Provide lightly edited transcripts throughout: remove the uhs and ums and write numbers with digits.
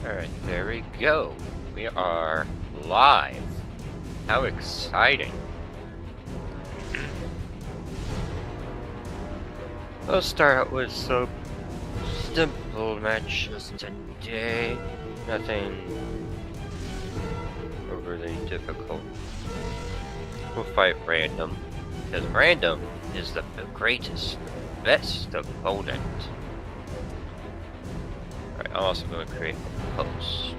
Alright, there we go. We are live. How exciting. We'll start out with some simple matches today. Nothing overly difficult. We'll fight random, because random is the greatest, the best opponent. Alright, I'm also going to create a post.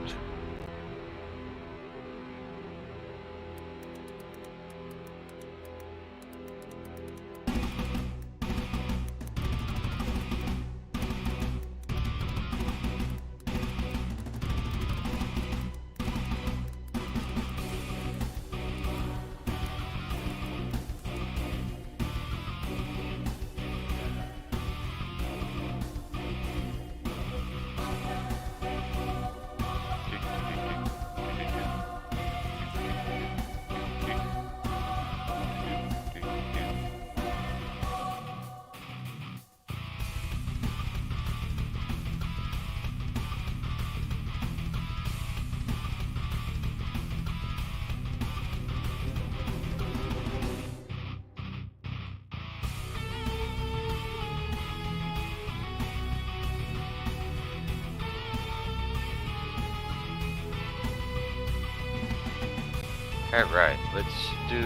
Alright, let's do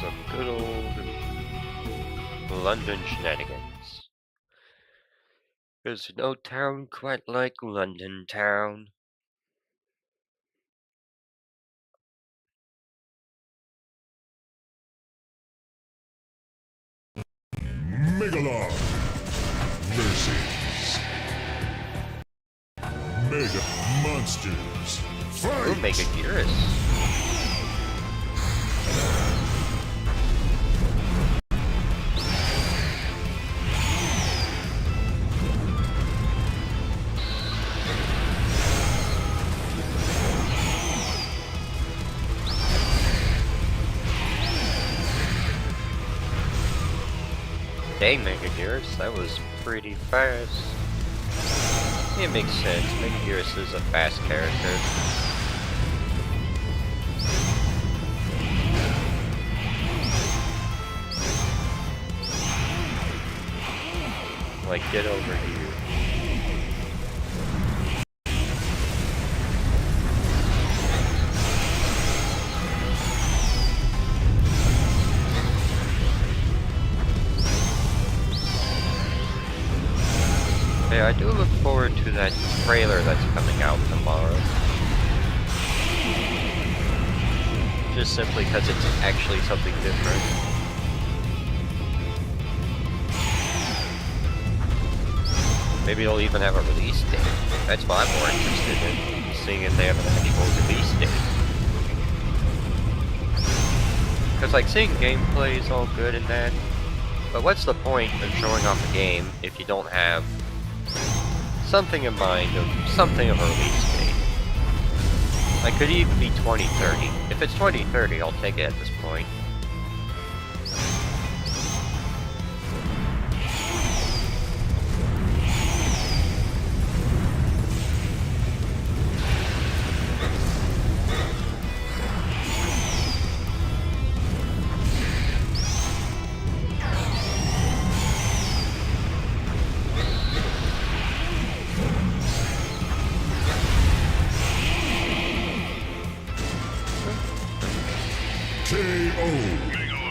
some good old London shenanigans. There's no town quite like London town. Megalon versus Mega Monsters. Fight! Ooh, Mega Gearus. Dang, Mega Gearus, that was pretty fast. It makes sense. Mega Gearus is a fast character. Like, get over here. Hey, I do look forward to that trailer that's coming out tomorrow. Just simply because it's actually something different. Maybe they'll even have a release date. That's what I'm more interested in, seeing if they have an actual release date. Because, like, seeing gameplay is all good and that, but what's the point of showing off a game if you don't have something in mind of something of a release date? Like, could even be 2030. If it's 2030, I'll take it at this point.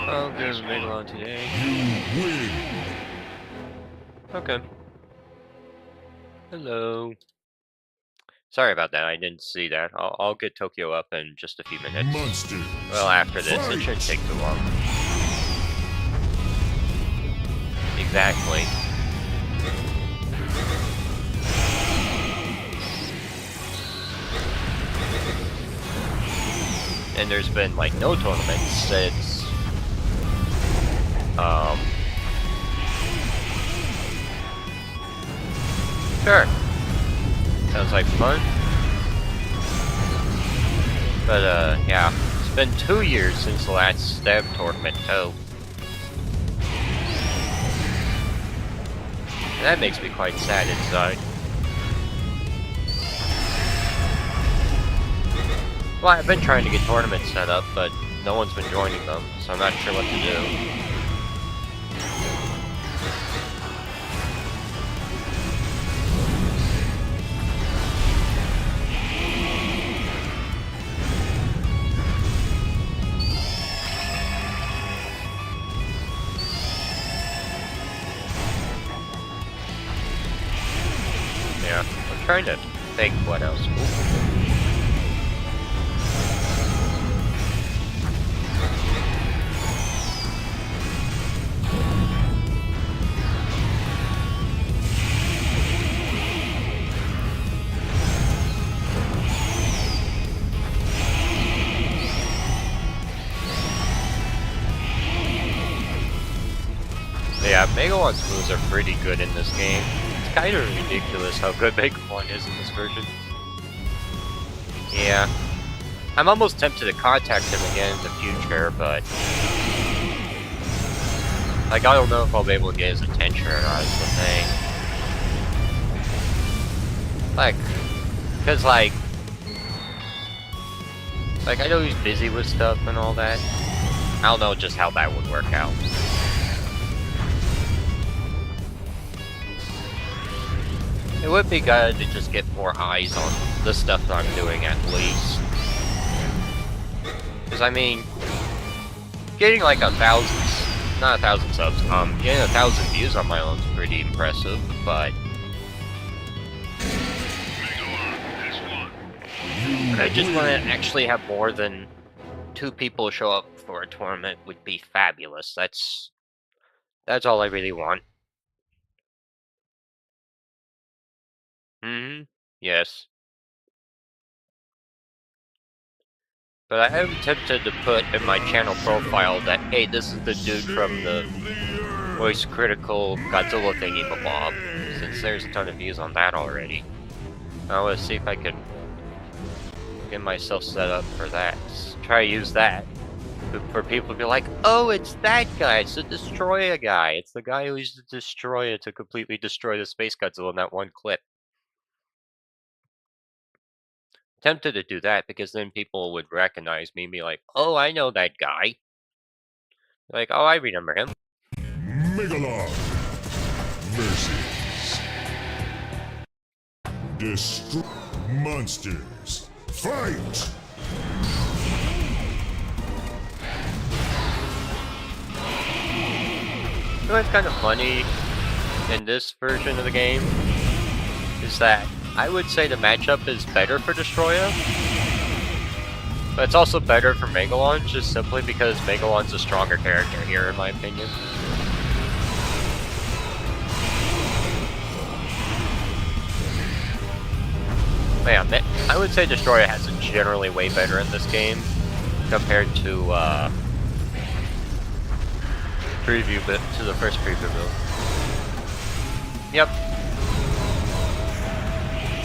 I'll give a Megalon today. You win. Okay. Hello. Sorry about that, I didn't see that. I'll get Tokyo up in just a few minutes. Monsters. Well, after this, Fight! it shouldn't take too long. Exactly. And there's been, like, no tournaments since sure. Sounds like fun. But, yeah. It's been 2 years since the last STEM tournament, too. And that makes me quite sad inside. Well, I've been trying to get tournaments set up, but no one's been joining them, so I'm not sure what to do. Yeah, I'm trying to think what else. Ooh. Yeah, Megalon's moves are pretty good in this game. It's kind of ridiculous how good Megalon is in this version. Yeah. I'm almost tempted to contact him again in the future, but... like, I don't know if I'll be able to get his attention or not, is the thing. Like... because, like, I know he's busy with stuff and all that. I don't know just how that would work out. It would be good to just get more eyes on the stuff that I'm doing at least. Because I mean, getting like 1,000, not 1,000 subs, getting 1,000 views on my own is pretty impressive, but... I just want to actually have more than 2 people show up for a tournament would be fabulous. That's all I really want. Yes. But I am tempted to put in my channel profile that, hey, this is the dude from the Voice Critical Godzilla thingy-mabob, since there's a ton of views on that already. I want to see if I can get myself set up for that. Try to use that for people to be like, oh, it's that guy, it's the Destroyer guy. It's the guy who used the Destroyer to completely destroy the Space Godzilla in that one clip. Tempted to do that because then people would recognize me and be like, oh, I know that guy. Like, oh, I remember him. Megalon versus Destroy Monsters. Fight! You know what's kind of funny in this version of the game is that I would say the matchup is better for Destroyer, but it's also better for Megalon just simply because Megalon's a stronger character here in my opinion. But yeah, I would say Destroyer has it generally way better in this game compared to the first preview build. Yep.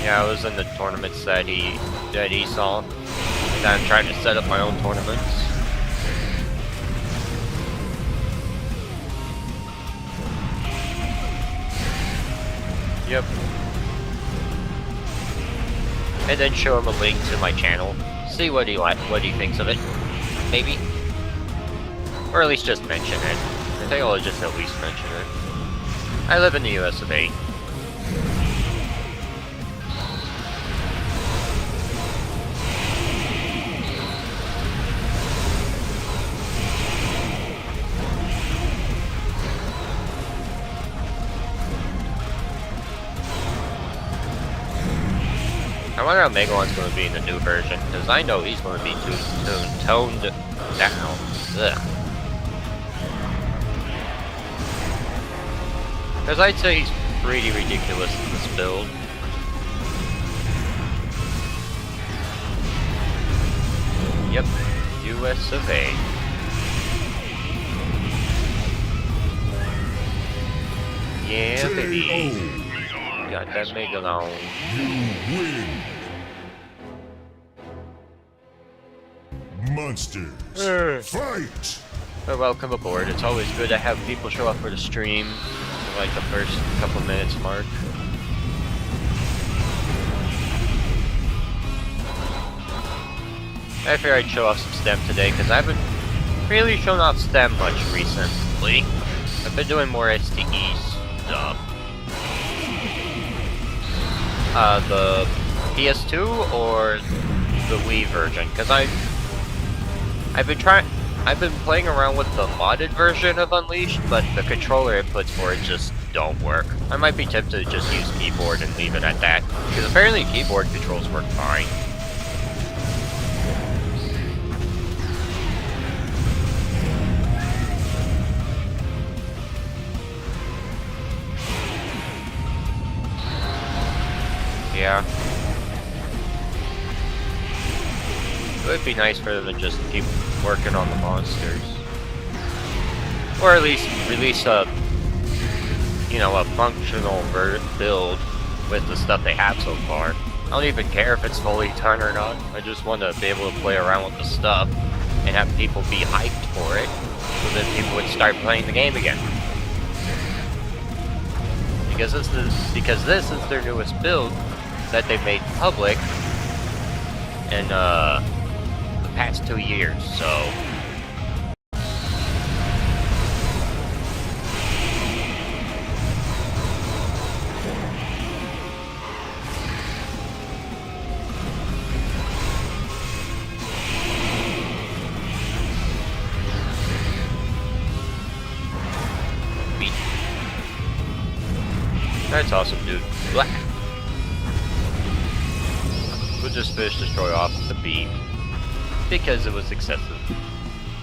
Yeah, I was in the tournaments that he saw. And I'm trying to set up my own tournaments. Yep. And then show him a link to my channel. See what he thinks of it. Maybe. Or at least just mention it. I think I'll just at least mention it. I live in the US of A. I wonder how Megalon's going to be in the new version, because I know he's going to be toned down. Ugh. Because I'd say he's pretty ridiculous in this build. Yep, US of A. Yeah, baby. Got that Megalon. You win. Monsters, fight! Well, welcome aboard. It's always good to have people show up for the stream, for like the first couple minutes mark. I figured I'd show off some STEM today, because I haven't really shown off STEM much recently. I've been doing more STE stuff. The PS2 or the Wii version? Because I've been playing around with the modded version of Unleashed, but the controller inputs for it just don't work. I might be tempted to just use keyboard and leave it at that, because apparently keyboard controls work fine. Yeah. It would be nice for them to just keep working on the monsters. Or at least release a, you know, a functional build with the stuff they have so far. I don't even care if it's fully done or not. I just want to be able to play around with the stuff and have people be hyped for it, so that people would start playing the game again. Because this is their newest build that they've made public in the past 2 years, so that's awesome, dude. Blah. We'll just finish destroy off the beam because it was excessive.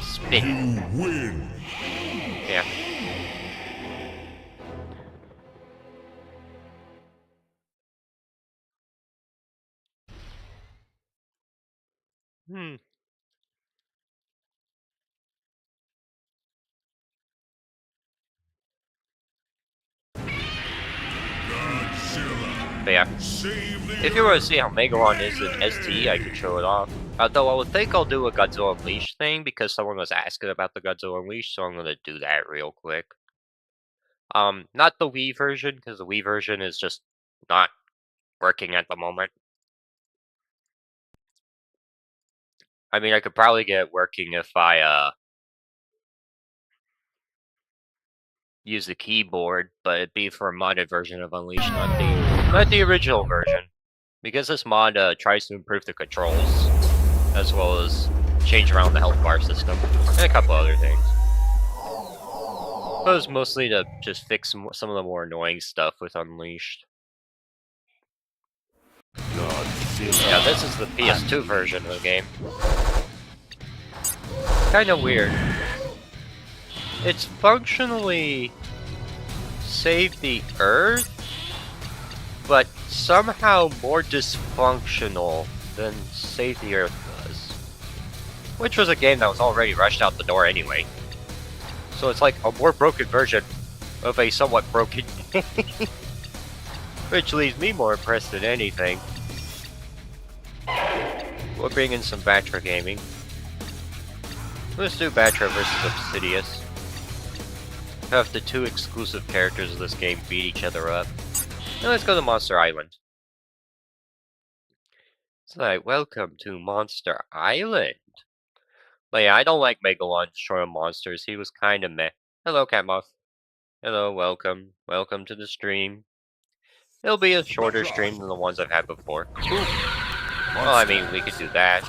Spin. You win. Yeah. But yeah, if you want to see how Megalon is in ST, I can show it off. Though I think I'll do a Godzilla Unleashed thing because someone was asking about the Godzilla Unleashed, so I'm gonna do that real quick. Not the Wii version, because the Wii version is just not working at the moment. I mean, I could probably get it working if I, use the keyboard, but it'd be for a modded version of Unleashed, not the original version. Because this mod, tries to improve the controls, as well as change around the health bar system, and a couple other things. But it was mostly to just fix some of the more annoying stuff with Unleashed. Yeah, this is the PS2 version of the game. Kinda weird. It's functionally Save the Earth, but somehow more dysfunctional than Save the Earth was. Which was a game that was already rushed out the door anyway. So it's like a more broken version of a somewhat broken game. Which leaves me more impressed than anything. We'll bring in some Batra gaming. Let's do Batra versus Obsidious. Have the two exclusive characters of this game beat each other up. Now let's go to Monster Island. It's like, welcome to Monster Island. But yeah, I don't like Megalon destroying monsters. He was kinda meh. Hello, Catmoth. Hello, welcome. Welcome to the stream. It'll be a shorter stream than the ones I've had before. Ooh. Well, I mean, we could do that.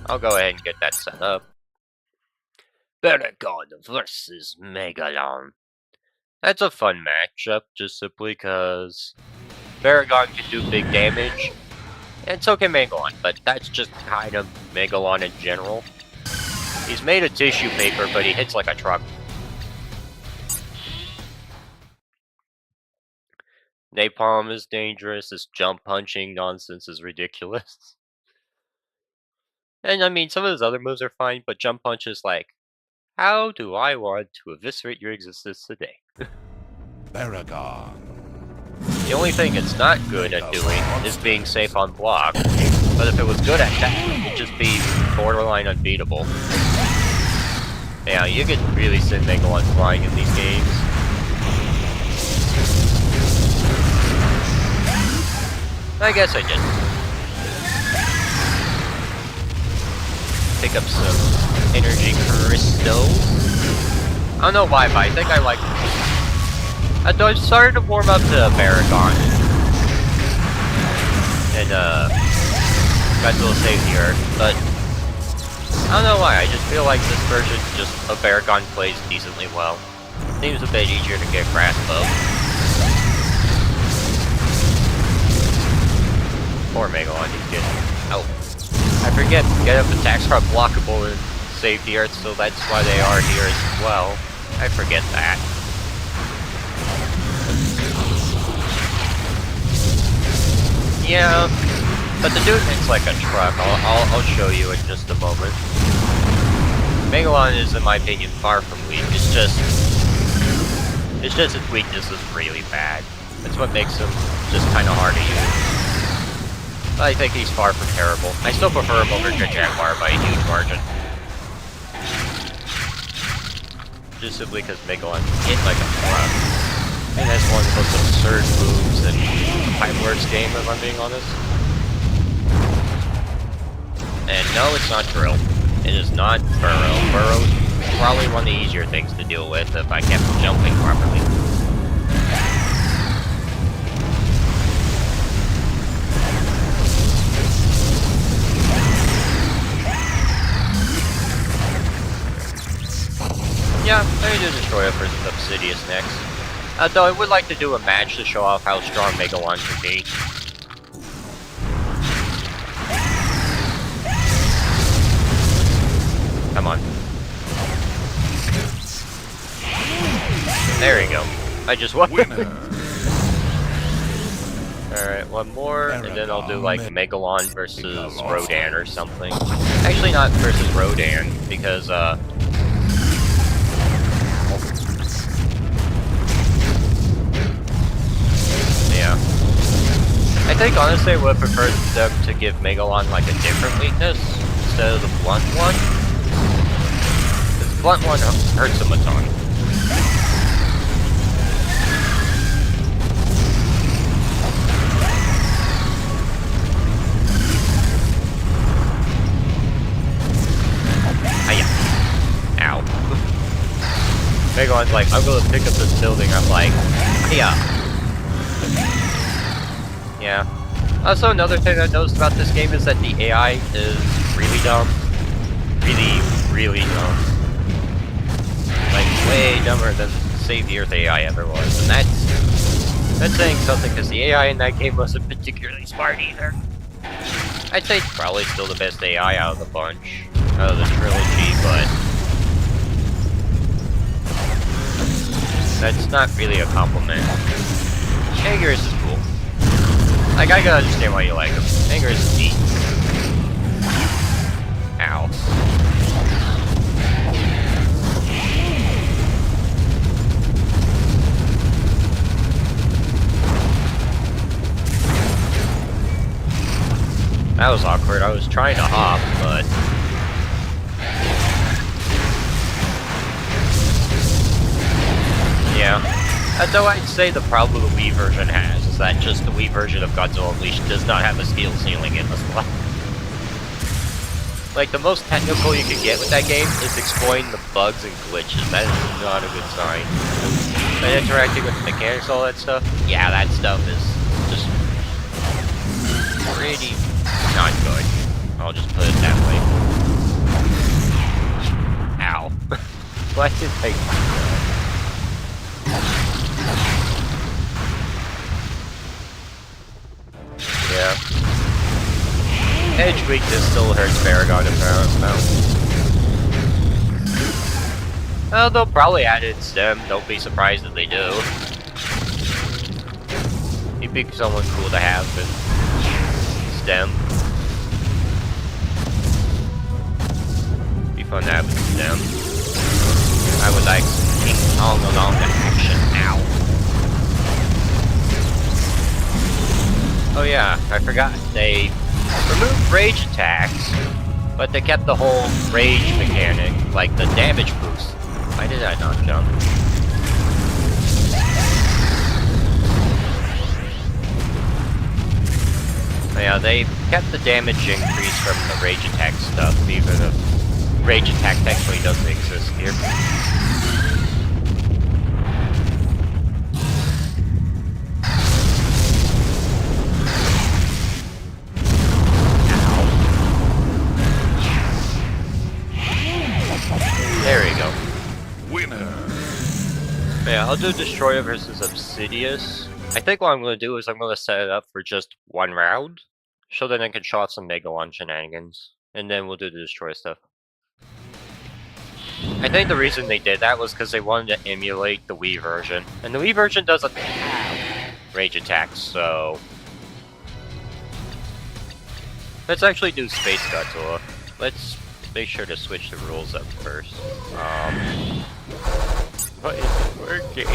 I'll go ahead and get that set up. Baragon versus Megalon. That's a fun matchup, just simply because Baragon can do big damage, and so can Megalon, but that's just kind of Megalon in general. He's made of tissue paper, but he hits like a truck. Napalm is dangerous, this jump punching nonsense is ridiculous. And I mean, some of his other moves are fine, but jump punch is like, how do I want to eviscerate your existence today? Baragon. The only thing it's not good at doing is being safe on block, but if it was good at that, it'd just be borderline unbeatable. Yeah, you could really send Megalon flying in these games. I guess I did. pick up some energy crystals. I don't know why, but I think I like... I started to warm up to Baragon. And, got to save the Earth, but... I don't know why, I just feel like this version of Baragon plays decently well. Seems a bit easier to get grasp of. Poor Megalon, he's getting... Oh. I forget, get up attacks are blockable and save the Earth, so that's why they are here as well. I forget that. Yeah, but the dude hits like a truck. I'll show you in just a moment. Megalon is, in my opinion, far from weak. It's just its weakness is really bad. That's what makes him just kind of hard to use. But I think he's far from terrible. I still prefer him over Jaguar by a huge margin. Just simply because Megalon hit like a truck. And has one of the most absurd moves in the Pipeworks game, if I'm being honest. And no, it's not Drill. It is not Burrow. Burrow's probably one of the easier things to deal with if I kept jumping properly. Yeah, I need to destroy it versus Obsidious next. Though I would like to do a match to show off how strong Megalon can be. Come on. There we go. I just won. Alright, one more, and then I'll do like Megalon versus Rodan or something. Actually not versus Rodan, because yeah. I think honestly I would have preferred them to give Megalon like a different weakness instead of the blunt one. Because the blunt one hurts him a ton. Hiya. Ow. Megalon's like, I'm gonna pick up this building. I'm like, hiya. Yeah. Also, another thing I noticed about this game is that the AI is really dumb. Really dumb. Like, way dumber than Save the Earth AI ever was. And that's saying something, because the AI in that game wasn't particularly smart either. I'd say it's probably still the best AI out of the bunch, out of the trilogy, but that's not really a compliment. Anger's is cool. Like, I can understand why you like him. Anger is neat. Ow. That was awkward. I was trying to hop, but... yeah. Though I'd say the problem the Wii version has is that just the Wii version of Godzilla Unleashed does not have a skill ceiling in this level. Like, the most technical you can get with that game is exploiting the bugs and glitches. That is not a good sign. And interacting with the mechanics, all that stuff, yeah, that stuff is just pretty not good. I'll just put it that way. Ow. Why did I... yeah. Edge weakness still hurts Baragon a fair amount. They'll probably add it in STEM. Don't be surprised if they do. He'd be someone cool to have in STEM. Be fun to have in STEM. I would like King Kong along the action now. Oh yeah, I forgot. They removed rage attacks, but they kept the whole rage mechanic, like the damage boost. Why did I not jump? Yeah, they kept the damage increase from the rage attack stuff, even if rage attack technically doesn't exist here. There we go. Winner. Yeah, I'll do Destroyer versus Obsidious. I think what I'm going to do is I'm going to set it up for just one round, so then I can show off some Mega One shenanigans, and then we'll do the Destroy stuff. I think the reason they did that was because they wanted to emulate the Wii version, and the Wii version doesn't have rage attacks, so... Let's actually do Space Godzilla. Let's make sure to switch the rules up first. What isn't working?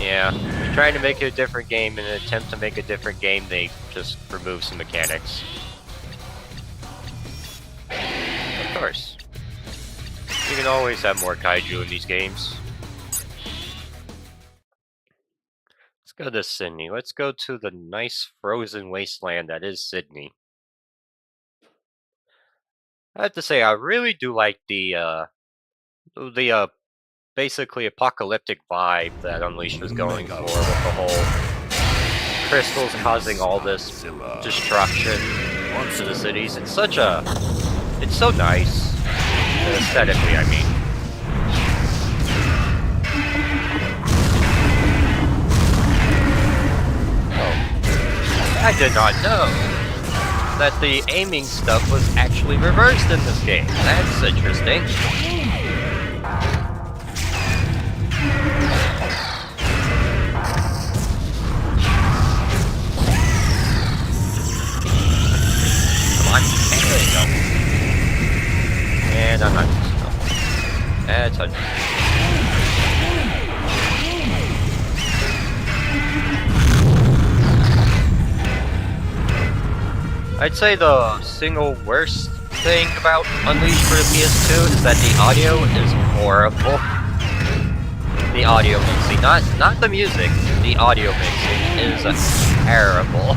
Yeah, they're trying to make it a different game. In an attempt to make a different game, they just remove some mechanics. Of course. You can always have more kaiju in these games. Let's go to Sydney. Let's go to the nice frozen wasteland that is Sydney. I have to say, I really do like the basically apocalyptic vibe that Unleashed was going for with the whole crystals causing all this destruction to the cities. It's so nice, aesthetically, I mean. Oh, I did not know that the aiming stuff was actually reversed in this game. That's interesting. There we go. And I'm not just no. That's a... I'd say the single worst thing about Unleashed for the PS2 is that the audio is horrible. The audio mixing, not the music, the audio mixing is terrible.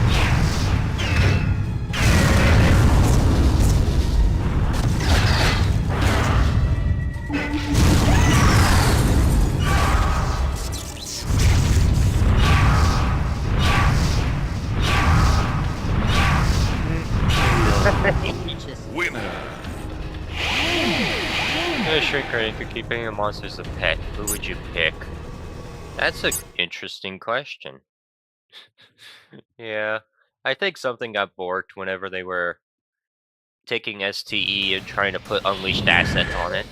Winner. In a shrink ray, if you're keeping a monster as a pet, who would you pick? That's an interesting question. Yeah, I think something got borked whenever they were taking STE and trying to put Unleashed assets on it.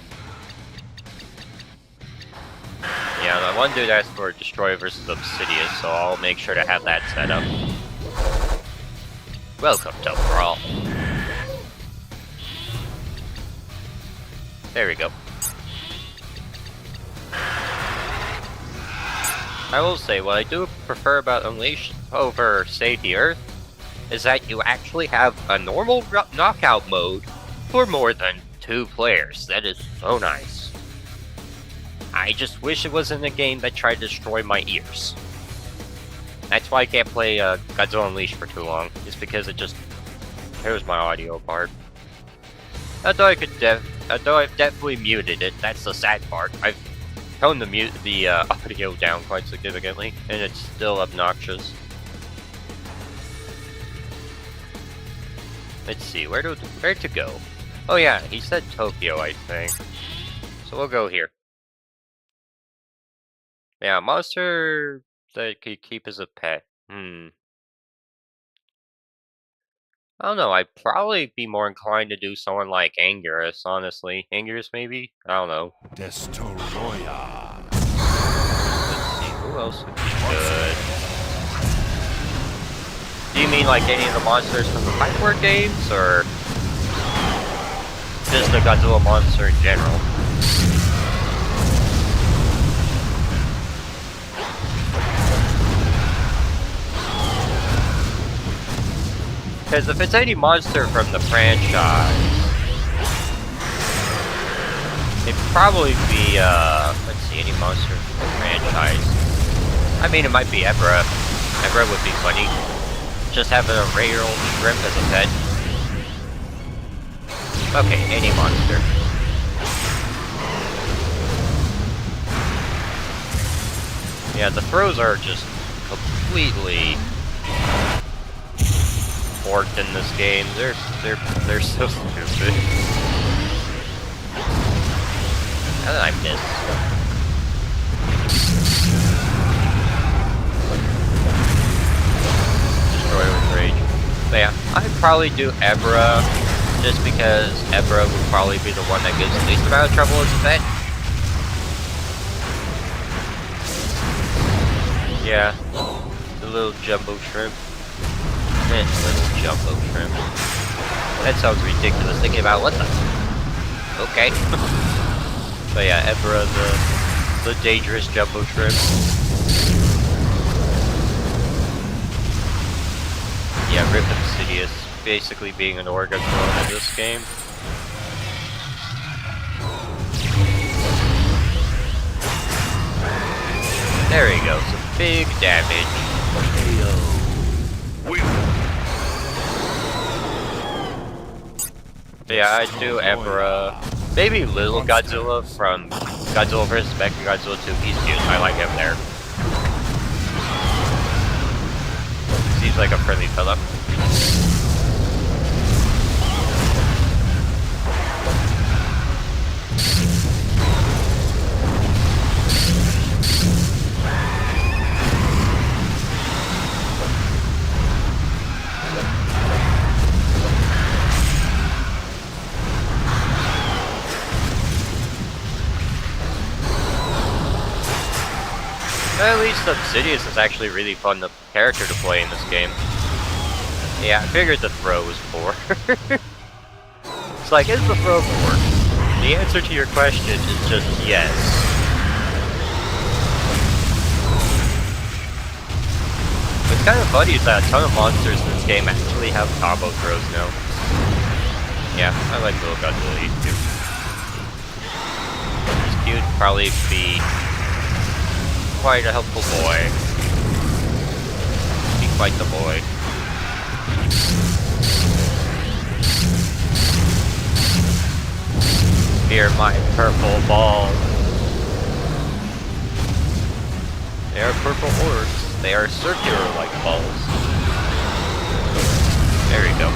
Yeah, I want to do that for Destroyer versus Obsidious, so I'll make sure to have that set up. Welcome to Brawl. There we go. I will say, what I do prefer about Unleashed over Save the Earth is that you actually have a normal knockout mode for more than 2 players. That is so nice. I just wish it wasn't a game that tried to destroy my ears. That's why I can't play Godzilla Unleashed for too long, just because it just tears my audio apart. Although I've definitely muted it, that's the sad part. I've toned the audio down quite significantly, and it's still obnoxious. Let's see, where to go? Oh yeah, he said Tokyo, I think. So we'll go here. Yeah, monster that could keep as a pet. I don't know, I'd probably be more inclined to do someone like Anguirus, honestly. Anguirus, maybe? I don't know. Destroyer. Let's see, who else would be good? Do you mean like any of the monsters from the Pipework games, or just the Godzilla monster in general? Because if it's any monster from the franchise, it'd probably be, let's see, any monster from the franchise. I mean, it might be Ebra. Ebra would be funny. Just having a rare old shrimp as a pet. Okay, any monster. Yeah, the throws are just completely forked in this game. They're so stupid. How did I miss? Destroy with rage. But yeah, I'd probably do Ebra, just because Ebra would probably be the one that gives the least amount of trouble as a pet. Yeah, the little jumbo shrimp. Little jumbo shrimp. That sounds ridiculous thinking about what the... Okay. But yeah, Ebra, the dangerous jumbo shrimp. Yeah, Rip Insidious, basically being an Orga clone in this game. There he goes, some big damage. But yeah, I'd do Ebra. Maybe Little Godzilla from Godzilla vs. Mechagodzilla 2. He's cute. I like him there. Seems like a friendly fella. At least Obsidious is actually really fun character to play in this game. Yeah, I figured the throw was poor. It's like, is the throw poor? The answer to your question is just yes. What's kind of funny is that a ton of monsters in this game actually have combo throws now. Yeah, I like Little Godzilla, he's cute. He's cute, probably be quite a helpful boy. Be quite the boy. Fear my purple balls. They are purple orbs. They are circular like balls. There you go.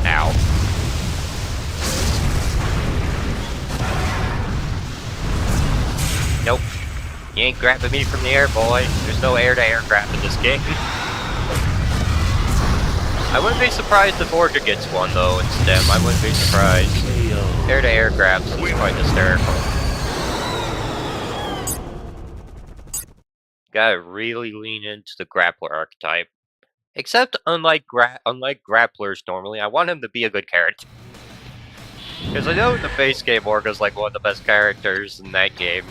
Ow. Nope. You ain't grabbing me from the air, boy. There's no air-to-air grab in this game. I wouldn't be surprised if Orga gets one, though, in STEM. I wouldn't be surprised. Air-to-air grabs is quite hysterical. Gotta really lean into the grappler archetype. Except, unlike grapplers normally, I want him to be a good character. Because I know in the base game, Orga's like one of the best characters in that game.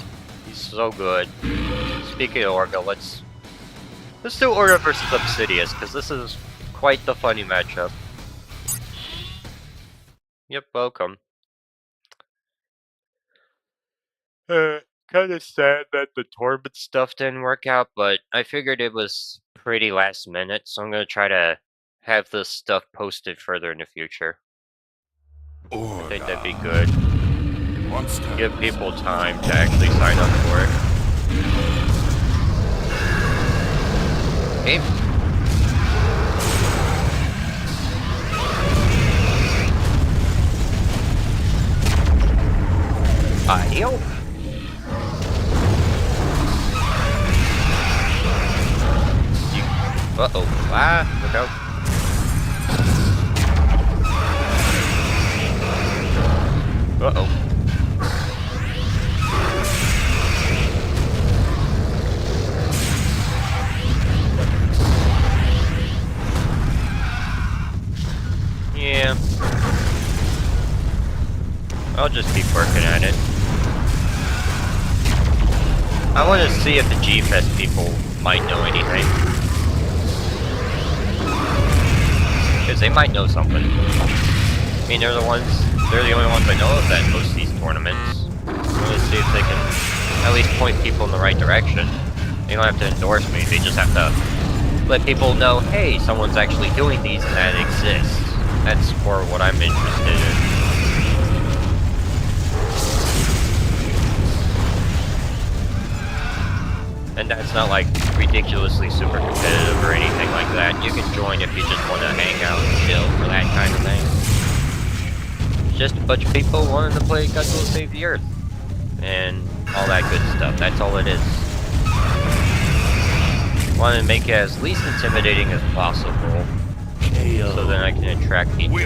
He's so good. Speaking of Orga, let's do Orga versus Obsidious, because this is quite the funny matchup. Yep, welcome. Kinda sad that the Torment stuff didn't work out, but I figured it was pretty last minute, so I'm gonna try to have this stuff posted further in the future. I think that'd be good. Give people time to actually sign up for it. Okay. Heal. Uh-oh. Ah, look out. Uh-oh. Yeah. I'll just keep working at it. I want to see if the G-Fest people might know anything. Because they might know something. I mean, they're the only ones I know of that host these tournaments. I want to see if they can at least point people in the right direction. They don't have to endorse me, they just have to let people know, hey, someone's actually doing these and that exists. That's more what I'm interested in. And that's not like ridiculously super competitive or anything like that. You can join if you just want to hang out and chill for that kind of thing. It's just a bunch of people wanting to play Godzilla Save the Earth. And all that good stuff. That's all it is. Want to make it as least intimidating as possible. So then I can attract people.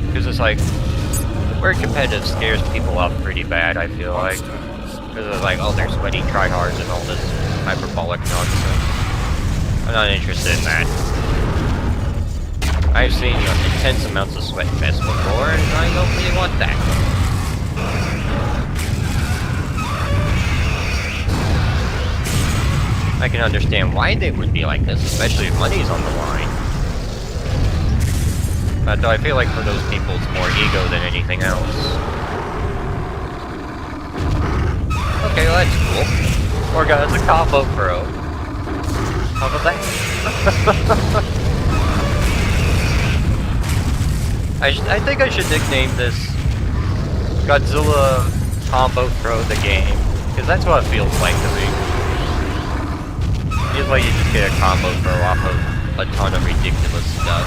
Because it's like, the word competitive scares people off pretty bad, I feel like. Because it's like, oh, they're sweaty tryhards and all this hyperbolic nonsense. I'm not interested in that. I've seen intense amounts of sweat fest before, and I don't really want that. I can understand why they would be like this, especially if money's on the line. Though I feel like for those people it's more ego than anything else. Okay, well that's cool. More guys a combo pro. How about that? I think I should nickname this Godzilla Combo Pro the game, because that's what it feels like to me. It feels like you just get a combo throw off of a ton of ridiculous stuff.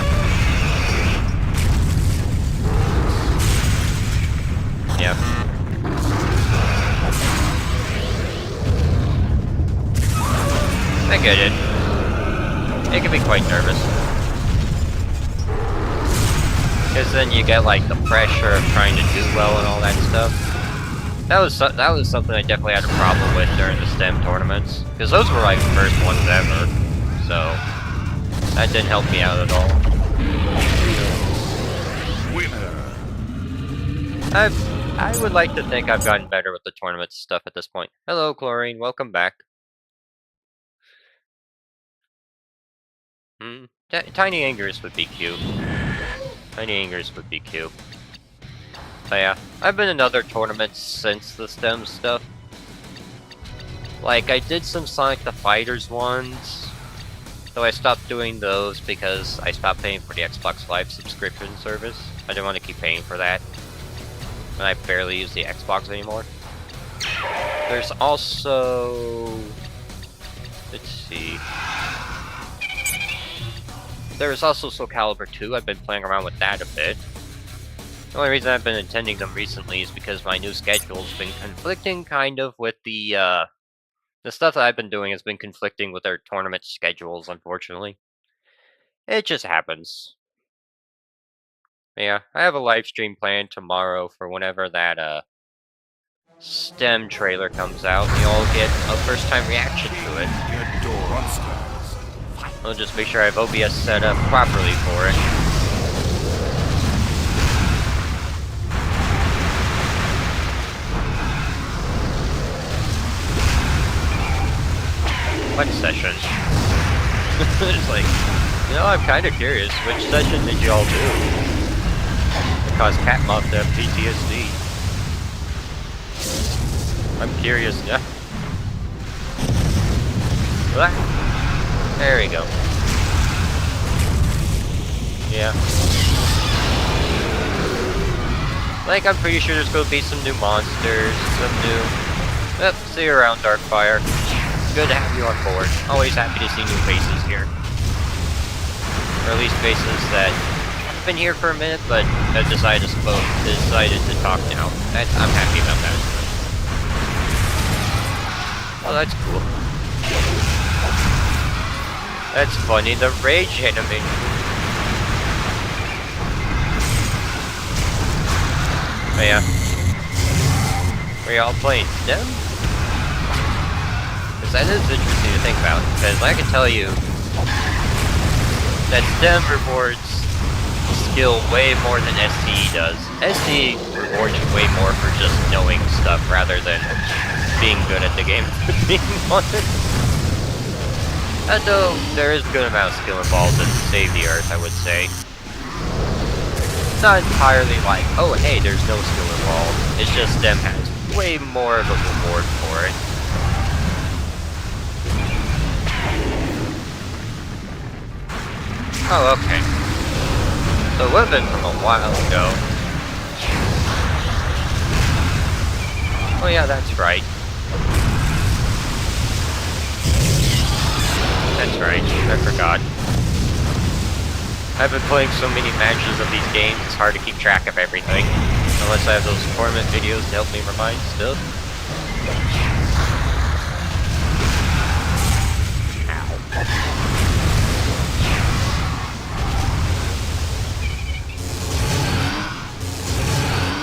Yeah. I get it. It can be quite nervous. Because then you get like the pressure of trying to do well and all that stuff. That was something I definitely had a problem with during the STEM tournaments. Because those were like the first ones ever. So that didn't help me out at all. I would like to think I've gotten better with the tournament stuff at this point. Hello, Chlorine. Welcome back. Tiny Angers would be cute. Tiny Angers would be cute. So yeah, I've been in other tournaments since the STEM stuff. Like, I did some Sonic the Fighters ones, though I stopped doing those because I stopped paying for the Xbox Live subscription service. I didn't want to keep paying for that. And I barely use the Xbox anymore. There's also... let's see... There's also Soul Calibur 2, I've been playing around with that a bit. The only reason I've been attending them recently is because my new schedule's been conflicting kind of with the stuff that I've been doing has been conflicting with their tournament schedules, unfortunately. It just happens. Yeah, I have a live stream planned tomorrow for whenever that, STEM trailer comes out, and you'll all get a first-time reaction to it. I'll just make sure I have OBS set up properly for it. What session? It's like, you know, I'm kind of curious. Which session did y'all do? It caused Catmuff to have PTSD. I'm curious now. There we go. Yeah. Like, I'm pretty sure there's going to be some new monsters, some new... Yep, see you around, Darkfire. Good to have you on board. Always happy to see new faces here. Or at least faces that have been here for a minute, but have decided to talk now. I'm happy about that. Oh, that's cool. That's funny, the rage enemy. Oh yeah. Were y'all playing STEM? Because that is interesting to think about, because I can tell you that STEM rewards skill way more than STE does. STE rewards you way more for just knowing stuff rather than being good at the game. Though there is a good amount of skill involved in Save the Earth, I would say. It's not entirely like, oh hey, there's no skill involved. It's just STEM has way more of a reward for it. Oh, okay. So it would have been from a while ago. Oh yeah, that's right. That's right, I forgot. I've been playing so many matches of these games, it's hard to keep track of everything. Unless I have those tournament videos to help me remind stuff.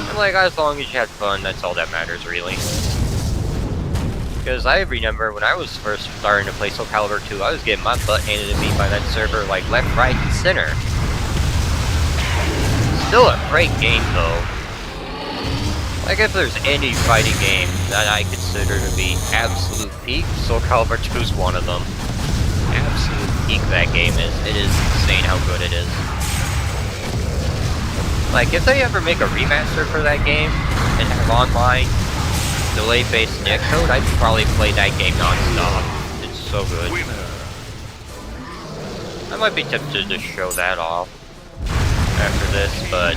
And like, as long as you had fun, that's all that matters, really. Because I remember when I was first starting to play Soul Calibur 2, I was getting my butt handed to me by that server, like, left, right, and center. Still a great game, though. Like, if there's any fighting game that I consider to be absolute peak, Soul Calibur 2 is one of them. Absolute peak that game is. It is insane how good it is. Like, if they ever make a remaster for that game, and have online, delay-based netcode, I'd probably play that game non-stop. It's so good. Winner. I might be tempted to show that off after this, but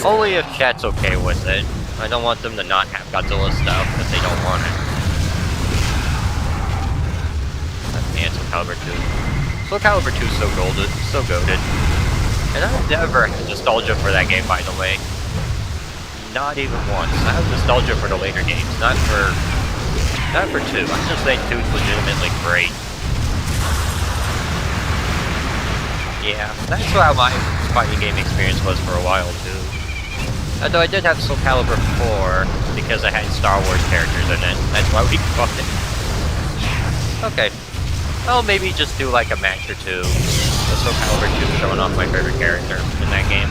only if chat's okay with it. I don't want them to not have Godzilla stuff if they don't want it. Man, Soul Calibur 2. Soul Calibur 2 is so golded, so goated. And I've never had nostalgia for that game, by the way. Not even once. I have nostalgia for the later games, not for 2. I just think 2 is legitimately great. Yeah, that's how my fighting game experience was for a while, too. Although I did have Soul Calibur 4, because I had Star Wars characters in it. That's why we got it. Okay. I'll maybe just do like a match or two with Soul Calibur 2 showing off my favorite character in that game.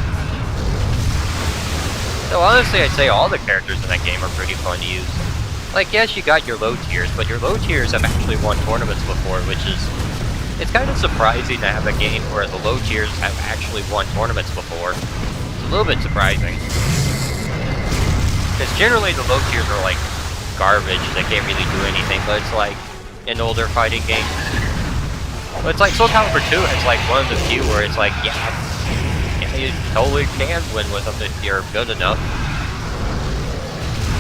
So honestly, I'd say all the characters in that game are pretty fun to use. Like, yes, you got your low tiers, but your low tiers have actually won tournaments before, which is... It's kind of surprising to have a game where the low tiers have actually won tournaments before. It's a little bit surprising. Because generally the low tiers are like garbage, they can't really do anything, but it's like an older fighting game. But it's like Soul Calibur 2 is like one of the few where it's like, yeah, you totally can win with them if you're good enough.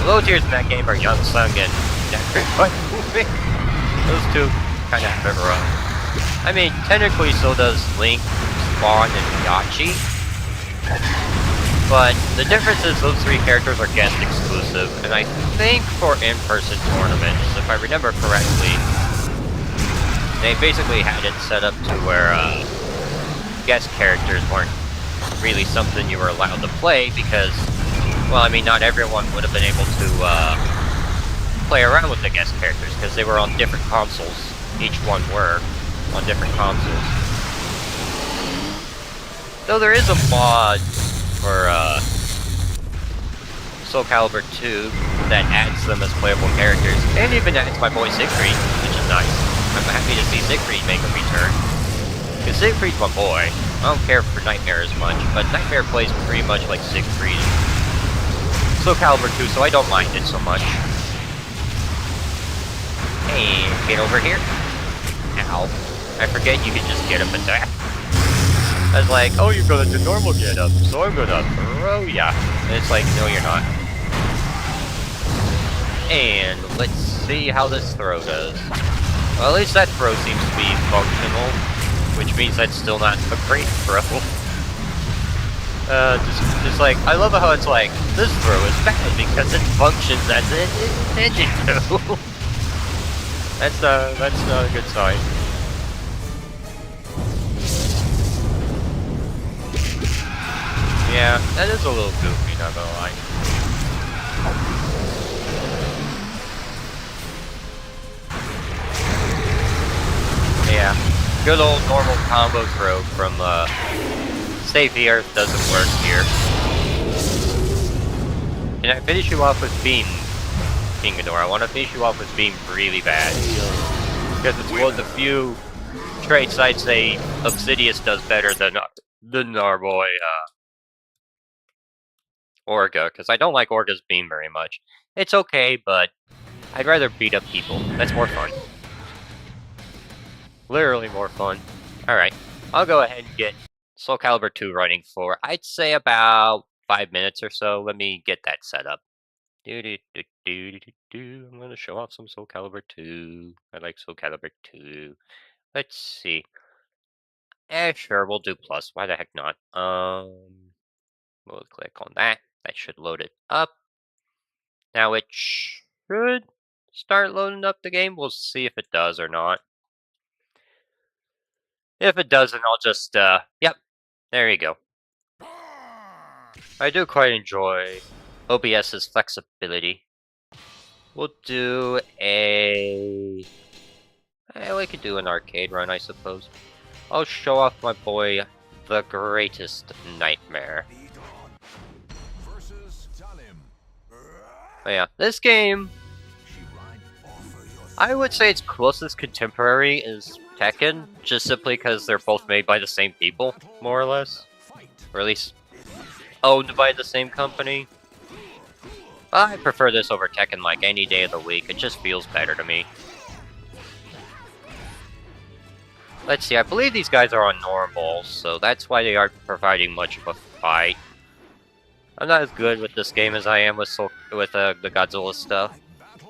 The low tiers in that game are Young Sung and those two kind of have it rough. I mean, technically so does Link, Spawn, and Yachi. But the difference is those 3 characters are guest exclusive, and I think for in-person tournaments, if I remember correctly, they basically had it set up to where guest characters weren't really something you were allowed to play because, well, I mean, not everyone would have been able to play around with the guest characters because they were on different consoles. Each one were on different consoles. Though there is a mod for Soul Calibur 2 that adds them as playable characters, and even adds my boy Siegfried, which is nice. I'm happy to see Siegfried make a return. Because Siegfried's my boy. I don't care for Nightmare as much, but Nightmare plays pretty much like Siegfried in Soul Calibur 2, so I don't mind it so much. Hey, get over here. Ow. I forget you can just get up and attack. I was like, oh, you're gonna do normal get up, so I'm gonna throw ya. And it's like, no, you're not. And let's see how this throw does. Well, at least that throw seems to be functional, which means that's still not a great throw. Just like, I love how it's like, this throw is bad because it functions as it is intended to. That's not a good sign. Yeah, that is a little goofy, not gonna lie. Yeah, good old normal combo throw from Save the Earth doesn't work here. Can I finish you off with Beam, Kingador? I want to finish you off with Beam really bad. Because it's one of the few traits I'd say Obsidious does better than our boy, Orga, because I don't like Orga's Beam very much. It's okay, but I'd rather beat up people. That's more fun. Literally more fun. Alright, I'll go ahead and get Soul Calibur 2 running for, I'd say, about 5 minutes or so. Let me get that set up. I'm gonna show off some Soul Calibur 2. I like Soul Calibur 2. Let's see. Sure, we'll do plus. Why the heck not? We'll click on that. That should load it up. Now it should start loading up the game. We'll see if it does or not. If it doesn't, I'll just, yep, there you go. I do quite enjoy OBS's flexibility. We'll do we could do an arcade run, I suppose. I'll show off my boy, the greatest nightmare. But yeah, this game, I would say its closest contemporary is Tekken, just simply because they're both made by the same people, more or less. Or at least owned by the same company. I prefer this over Tekken like any day of the week. It just feels better to me. Let's see, I believe these guys are on normal, so that's why they aren't providing much of a fight. I'm not as good with this game as I am with the Godzilla stuff.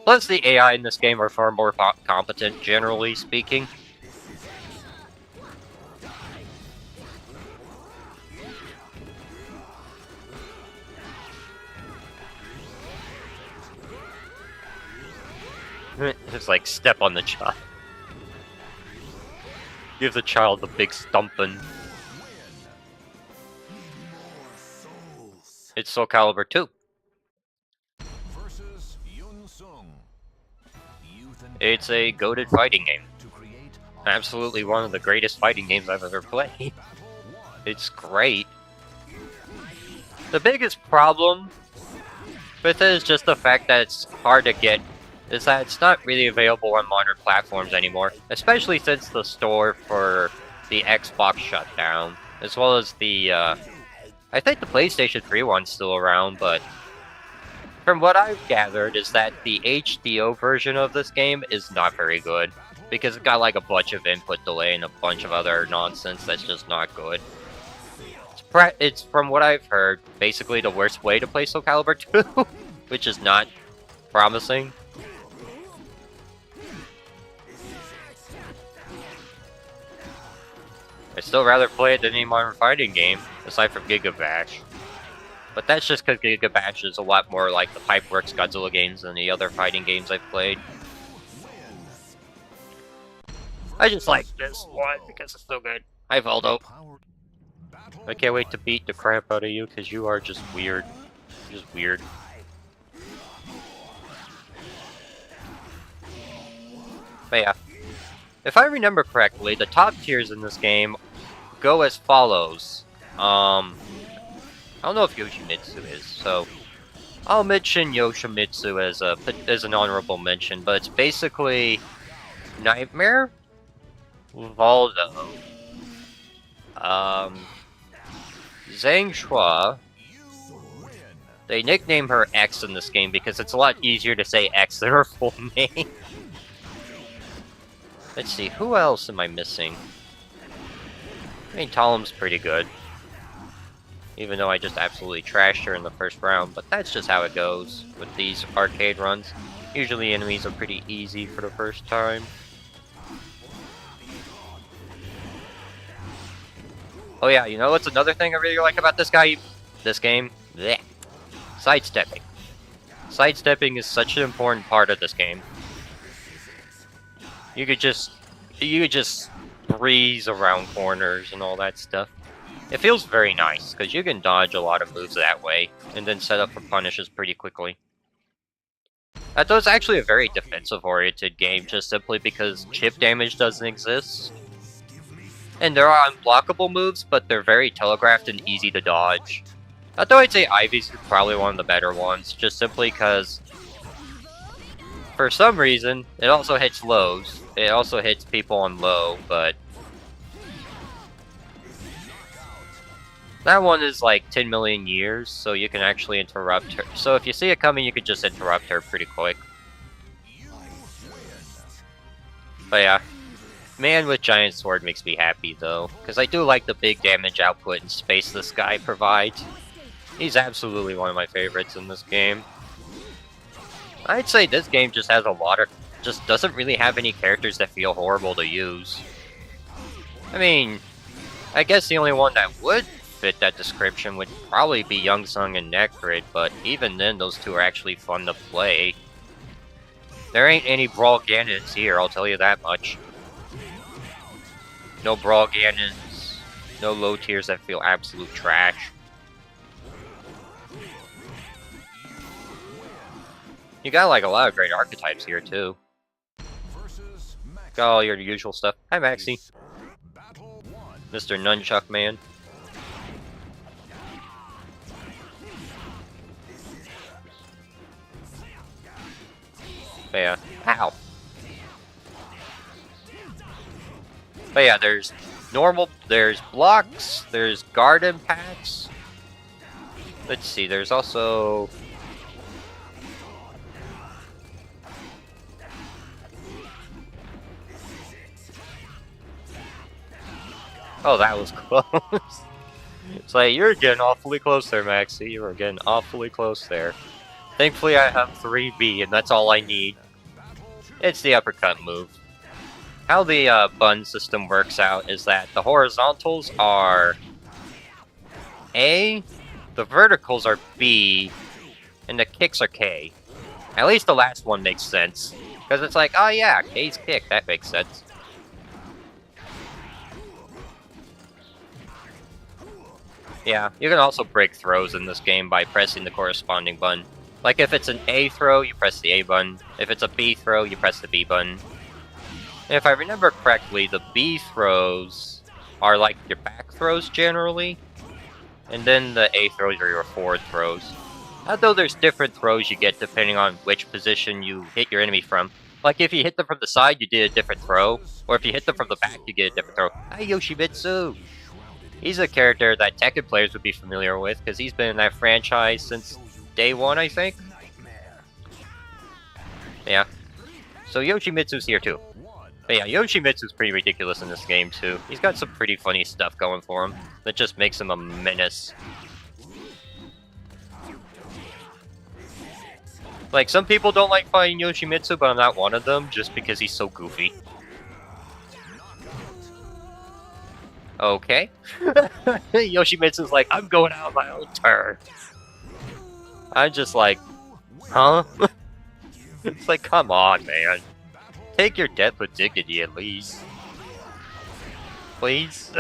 Plus, the AI in this game are far more competent, generally speaking. It's like, step on the child. Give the child the big stumpin'. It's Soul Calibur 2. It's a goated fighting game. Absolutely one of the greatest fighting games I've ever played. It's great. The biggest problem with it is just the fact that it's hard to get, is that it's not really available on modern platforms anymore, especially since the store for the Xbox shut down, as well as the, I think the PlayStation 3 one's still around, but from what I've gathered is that the HDO version of this game is not very good, because it got like a bunch of input delay and a bunch of other nonsense that's just not good. It's from what I've heard, basically the worst way to play Soul Calibur 2, which is not promising. I'd still rather play it than any modern fighting game, aside from Giga Bash. But that's just because Giga Bash is a lot more like the Pipeworks Godzilla games than the other fighting games I've played. I just like this one because it's so good. Hi, Valdo. I can't wait to beat the crap out of you because you are just weird. You're just weird. But yeah. If I remember correctly, the top tiers in this game go as follows. I don't know if Yoshimitsu is, so I'll mention Yoshimitsu as an honorable mention, but it's basically Nightmare, Valdo, Zhang Shua. They nickname her X in this game because it's a lot easier to say X than her full name. Let's see, who else am I missing? I mean, Talim's pretty good. Even though I just absolutely trashed her in the first round, but that's just how it goes with these arcade runs. Usually enemies are pretty easy for the first time. Oh yeah, you know what's another thing I really like about this game? Blech. Sidestepping. Sidestepping is such an important part of this game. You could just breeze around corners and all that stuff. It feels very nice, because you can dodge a lot of moves that way, and then set up for punishes pretty quickly. I thought it's actually a very defensive-oriented game, just simply because chip damage doesn't exist. And there are unblockable moves, but they're very telegraphed and easy to dodge. I thought I'd say Ivy's probably one of the better ones, just simply because for some reason, it also hits lows. It also hits people on low, but that one is like 10 million years, so you can actually interrupt her. So if you see it coming, you can just interrupt her pretty quick. But yeah. Man with giant sword makes me happy though, because I do like the big damage output and space this guy provides. He's absolutely one of my favorites in this game. I'd say this game just has a lot of... just doesn't really have any characters that feel horrible to use. I mean, I guess the only one that would fit that description would probably be Youngsung and Necrid, but even then those two are actually fun to play. There ain't any Brawl Ganons here, I'll tell you that much. No Brawl Ganons, no low tiers that feel absolute trash. You got like a lot of great archetypes here too. Got all your usual stuff. Hi Maxie. Mr. Nunchuck Man. But yeah, ow. But yeah, there's normal, there's blocks, there's garden packs. Let's see, there's also... oh, that was close. It's like, you're getting awfully close there, Maxie. You were getting awfully close there. Thankfully, I have 3B, and that's all I need. It's the uppercut move. How the bun system works out is that the horizontals are A, the verticals are B, and the kicks are K. At least the last one makes sense. Because it's like, oh yeah, K's kick, that makes sense. Yeah, you can also break throws in this game by pressing the corresponding button. Like if it's an A throw, you press the A button. If it's a B throw, you press the B button. And if I remember correctly, the B throws are like your back throws generally. And then the A throws are your forward throws. Although there's different throws you get depending on which position you hit your enemy from. Like if you hit them from the side, you did a different throw. Or if you hit them from the back, you get a different throw. Hi Yoshimitsu! He's a character that Tekken players would be familiar with, because he's been in that franchise since day one, I think? Yeah. So Yoshimitsu's here too. But yeah, Yoshimitsu's pretty ridiculous in this game too. He's got some pretty funny stuff going for him that just makes him a menace. Like, some people don't like fighting Yoshimitsu, but I'm not one of them, just because he's so goofy. Okay. Yoshimitsu's like, I'm going out on my own turn. I'm just like, huh? It's like, come on, man. Take your death with dignity, at least. Please?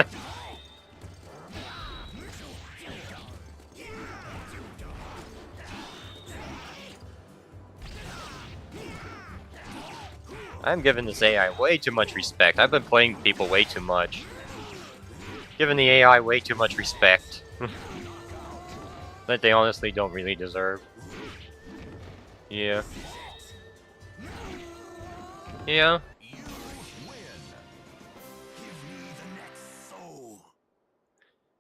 I'm giving this AI way too much respect. I've been playing people way too much. Giving the AI way too much respect. That they honestly don't really deserve. Yeah. Yeah.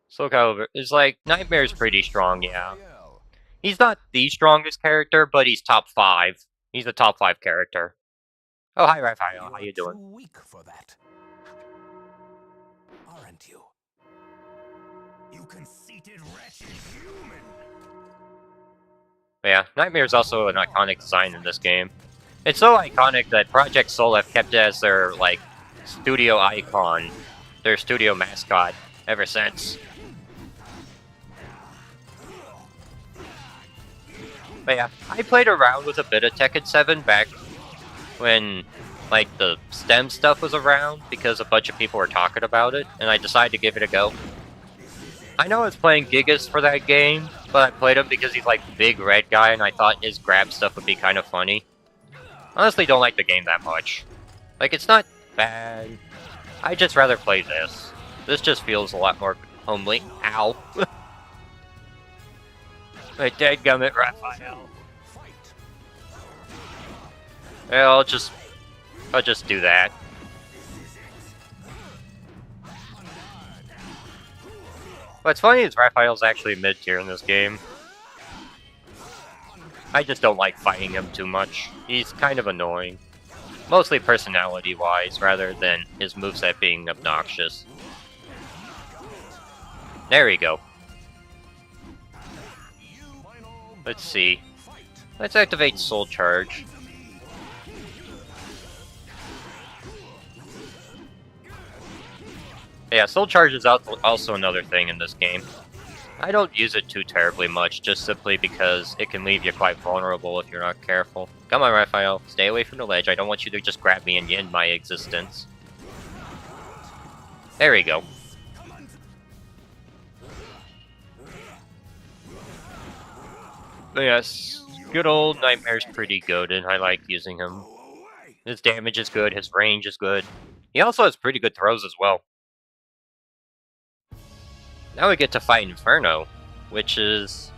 Soul Calibur is like, Nightmare's pretty strong, yeah. He's not the strongest character, but he's top 5. He's a top 5 character. Oh, hi Raphael, how you doing? Too weak for that, aren't you? You conceited wretched human. Yeah, Nightmare is also an iconic design in this game. It's so iconic that Project Soul have kept it as their, like, studio icon, their studio mascot, ever since. But yeah, I played around with a bit of Tekken 7 back when, like, the STEM stuff was around, because a bunch of people were talking about it, and I decided to give it a go. I know I was playing Gigas for that game, but I played him because he's like the big red guy, and I thought his grab stuff would be kind of funny. Honestly, don't like the game that much. Like, it's not bad. I'd just rather play this. This just feels a lot more homely. Ow. My dadgummit, Raphael. Yeah, I'll just do that. What's funny is Raphael's actually mid-tier in this game. I just don't like fighting him too much. He's kind of annoying. Mostly personality-wise, rather than his moveset being obnoxious. There we go. Let's see. Let's activate Soul Charge. Yeah, Soul Charge is also another thing in this game. I don't use it too terribly much, just simply because it can leave you quite vulnerable if you're not careful. Come on, Raphael, stay away from the ledge. I don't want you to just grab me and end my existence. There we go. But yes, good old Nightmare's pretty good, and I like using him. His damage is good, his range is good. He also has pretty good throws as well. Now we get to fight Inferno, which is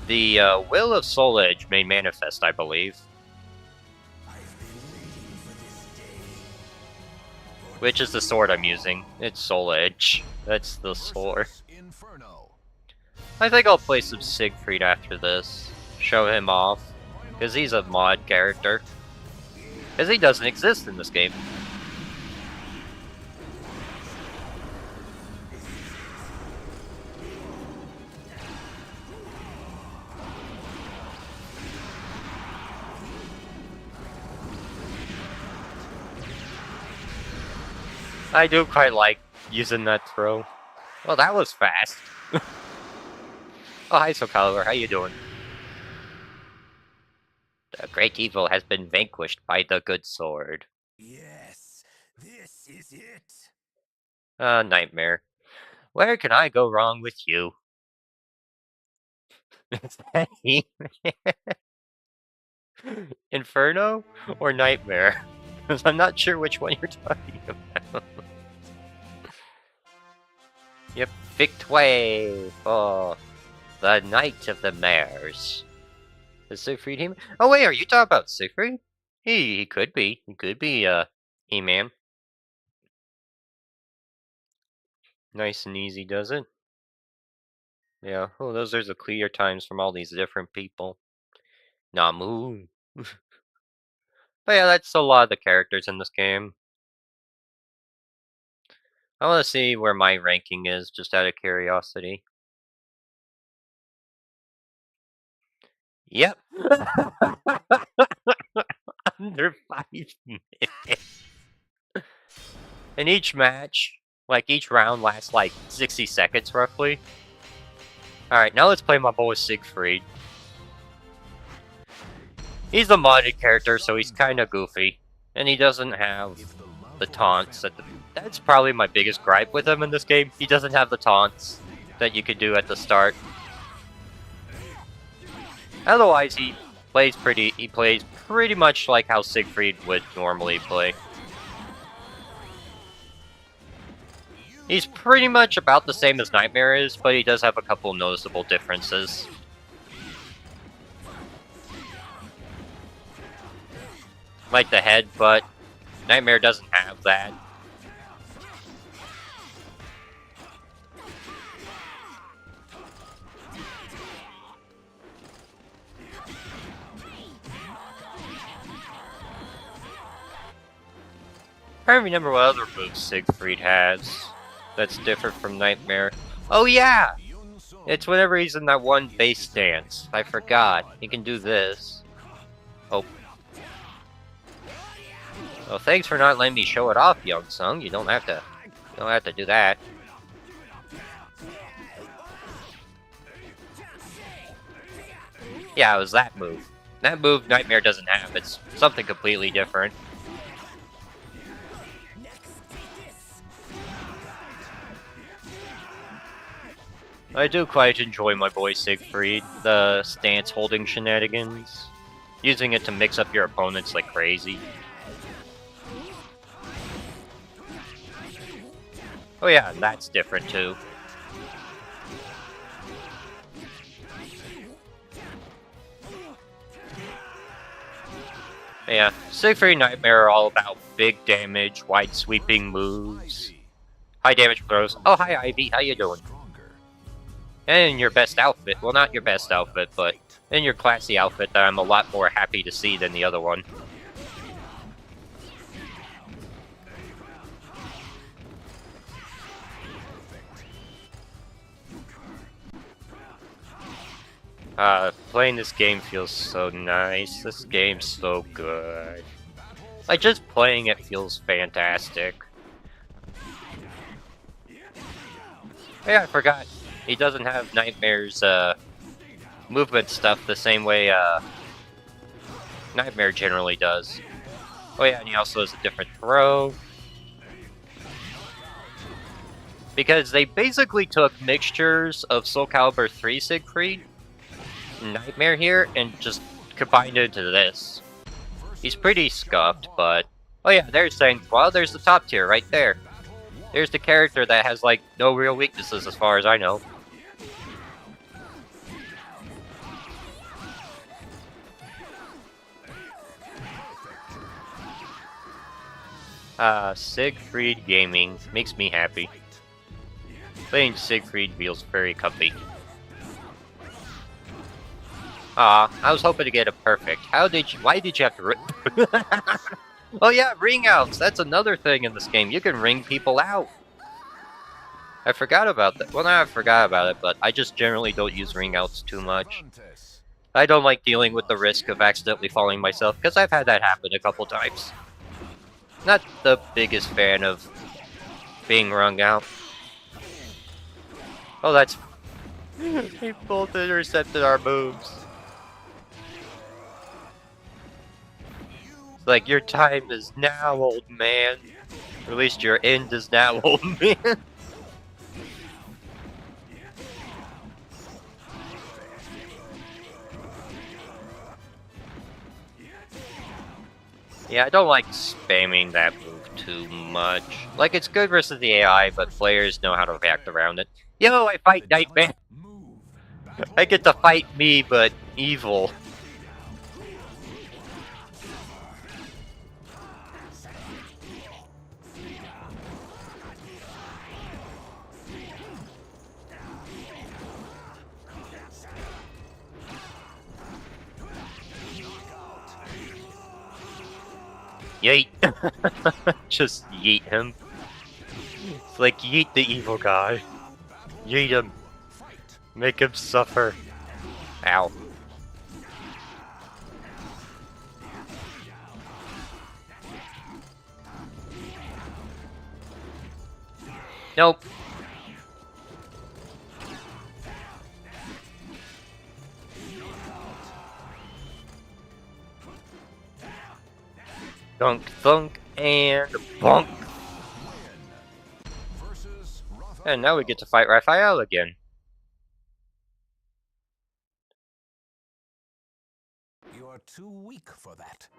the Will of Soul Edge made manifest, I believe. Which is the sword I'm using. It's Soul Edge. That's the sword. I think I'll play some Siegfried after this. Show him off. Because he's a mod character. Because he doesn't exist in this game. I do quite like using that throw. Well, that was fast. Oh, hi, Soulcalibur. How you doing? The great evil has been vanquished by the good sword. Yes, this is it. Nightmare. Where can I go wrong with you? Is that Inferno or Nightmare? Because I'm not sure which one you're talking about. Yep, Victoire for the Knight of the Mares. Is Siegfried him? Oh wait, are you talking about Siegfried? He could be. He could be He-Man. Nice and easy, does it? Yeah. Oh, those are the clear times from all these different people. Namu. But yeah, that's a lot of the characters in this game. I want to see where my ranking is, just out of curiosity. Yep. Under 5 minutes. And each match, like each round lasts like 60 seconds roughly. Alright, now let's play my boy Siegfried. He's a modded character, so he's kinda goofy. And he doesn't have the taunts. That's probably my biggest gripe with him in this game. He doesn't have the taunts that you could do at the start. Otherwise, he plays pretty much like how Siegfried would normally play. He's pretty much about the same as Nightmare is, but he does have a couple noticeable differences. Like the headbutt. Nightmare doesn't have that. I don't remember what other moves Siegfried has that's different from Nightmare. Oh yeah! It's whenever he's in that one base stance. I forgot. He can do this. Oh. Well, thanks for not letting me show it off, Young Sung. You don't have to do that. Yeah, it was that move. That move Nightmare doesn't have. It's something completely different. I do quite enjoy my boy Siegfried, the stance holding shenanigans. Using it to mix up your opponents like crazy. Oh yeah, that's different too. Yeah, Siegfried and Nightmare are all about big damage, wide sweeping moves, high damage throws. Oh hi Ivy, how you doing? And in your best outfit, well not your best outfit, but in your classy outfit that I'm a lot more happy to see than the other one. Playing this game feels so nice. This game's so good. Like, just playing it feels fantastic. Yeah, I forgot. He doesn't have Nightmare's, movement stuff the same way, Nightmare generally does. Oh yeah, and he also has a different throw. Because they basically took mixtures of Soul Calibur 3 Siegfried, Nightmare here, and just combined it into this. He's pretty scuffed, but... Oh yeah, there's saying, well, there's the top tier right there. There's the character that has, like, no real weaknesses as far as I know. Siegfried Gaming makes me happy. Playing Siegfried feels very comfy. I was hoping to get a perfect. Why did you have to Oh yeah, ring outs! That's another thing in this game. You can ring people out! I forgot about that. Well, not I forgot about it, but I just generally don't use ring outs too much. I don't like dealing with the risk of accidentally falling myself, because I've had that happen a couple times. Not the biggest fan of being rung out. Oh, that's... They both intercepted our moves. It's like, your time is now, old man. Or at least your end is now, old man. Yeah, I don't like spamming that move too much. Like, it's good versus the AI, but players know how to react around it. Yo, I fight Nightmare! I get to fight me, but evil. Yeet! Just yeet him. It's like, yeet the evil guy. Yeet him. Make him suffer. Ow. Nope. Dunk, thunk, and bonk. And now we get to fight Raphael again. You are too weak for that.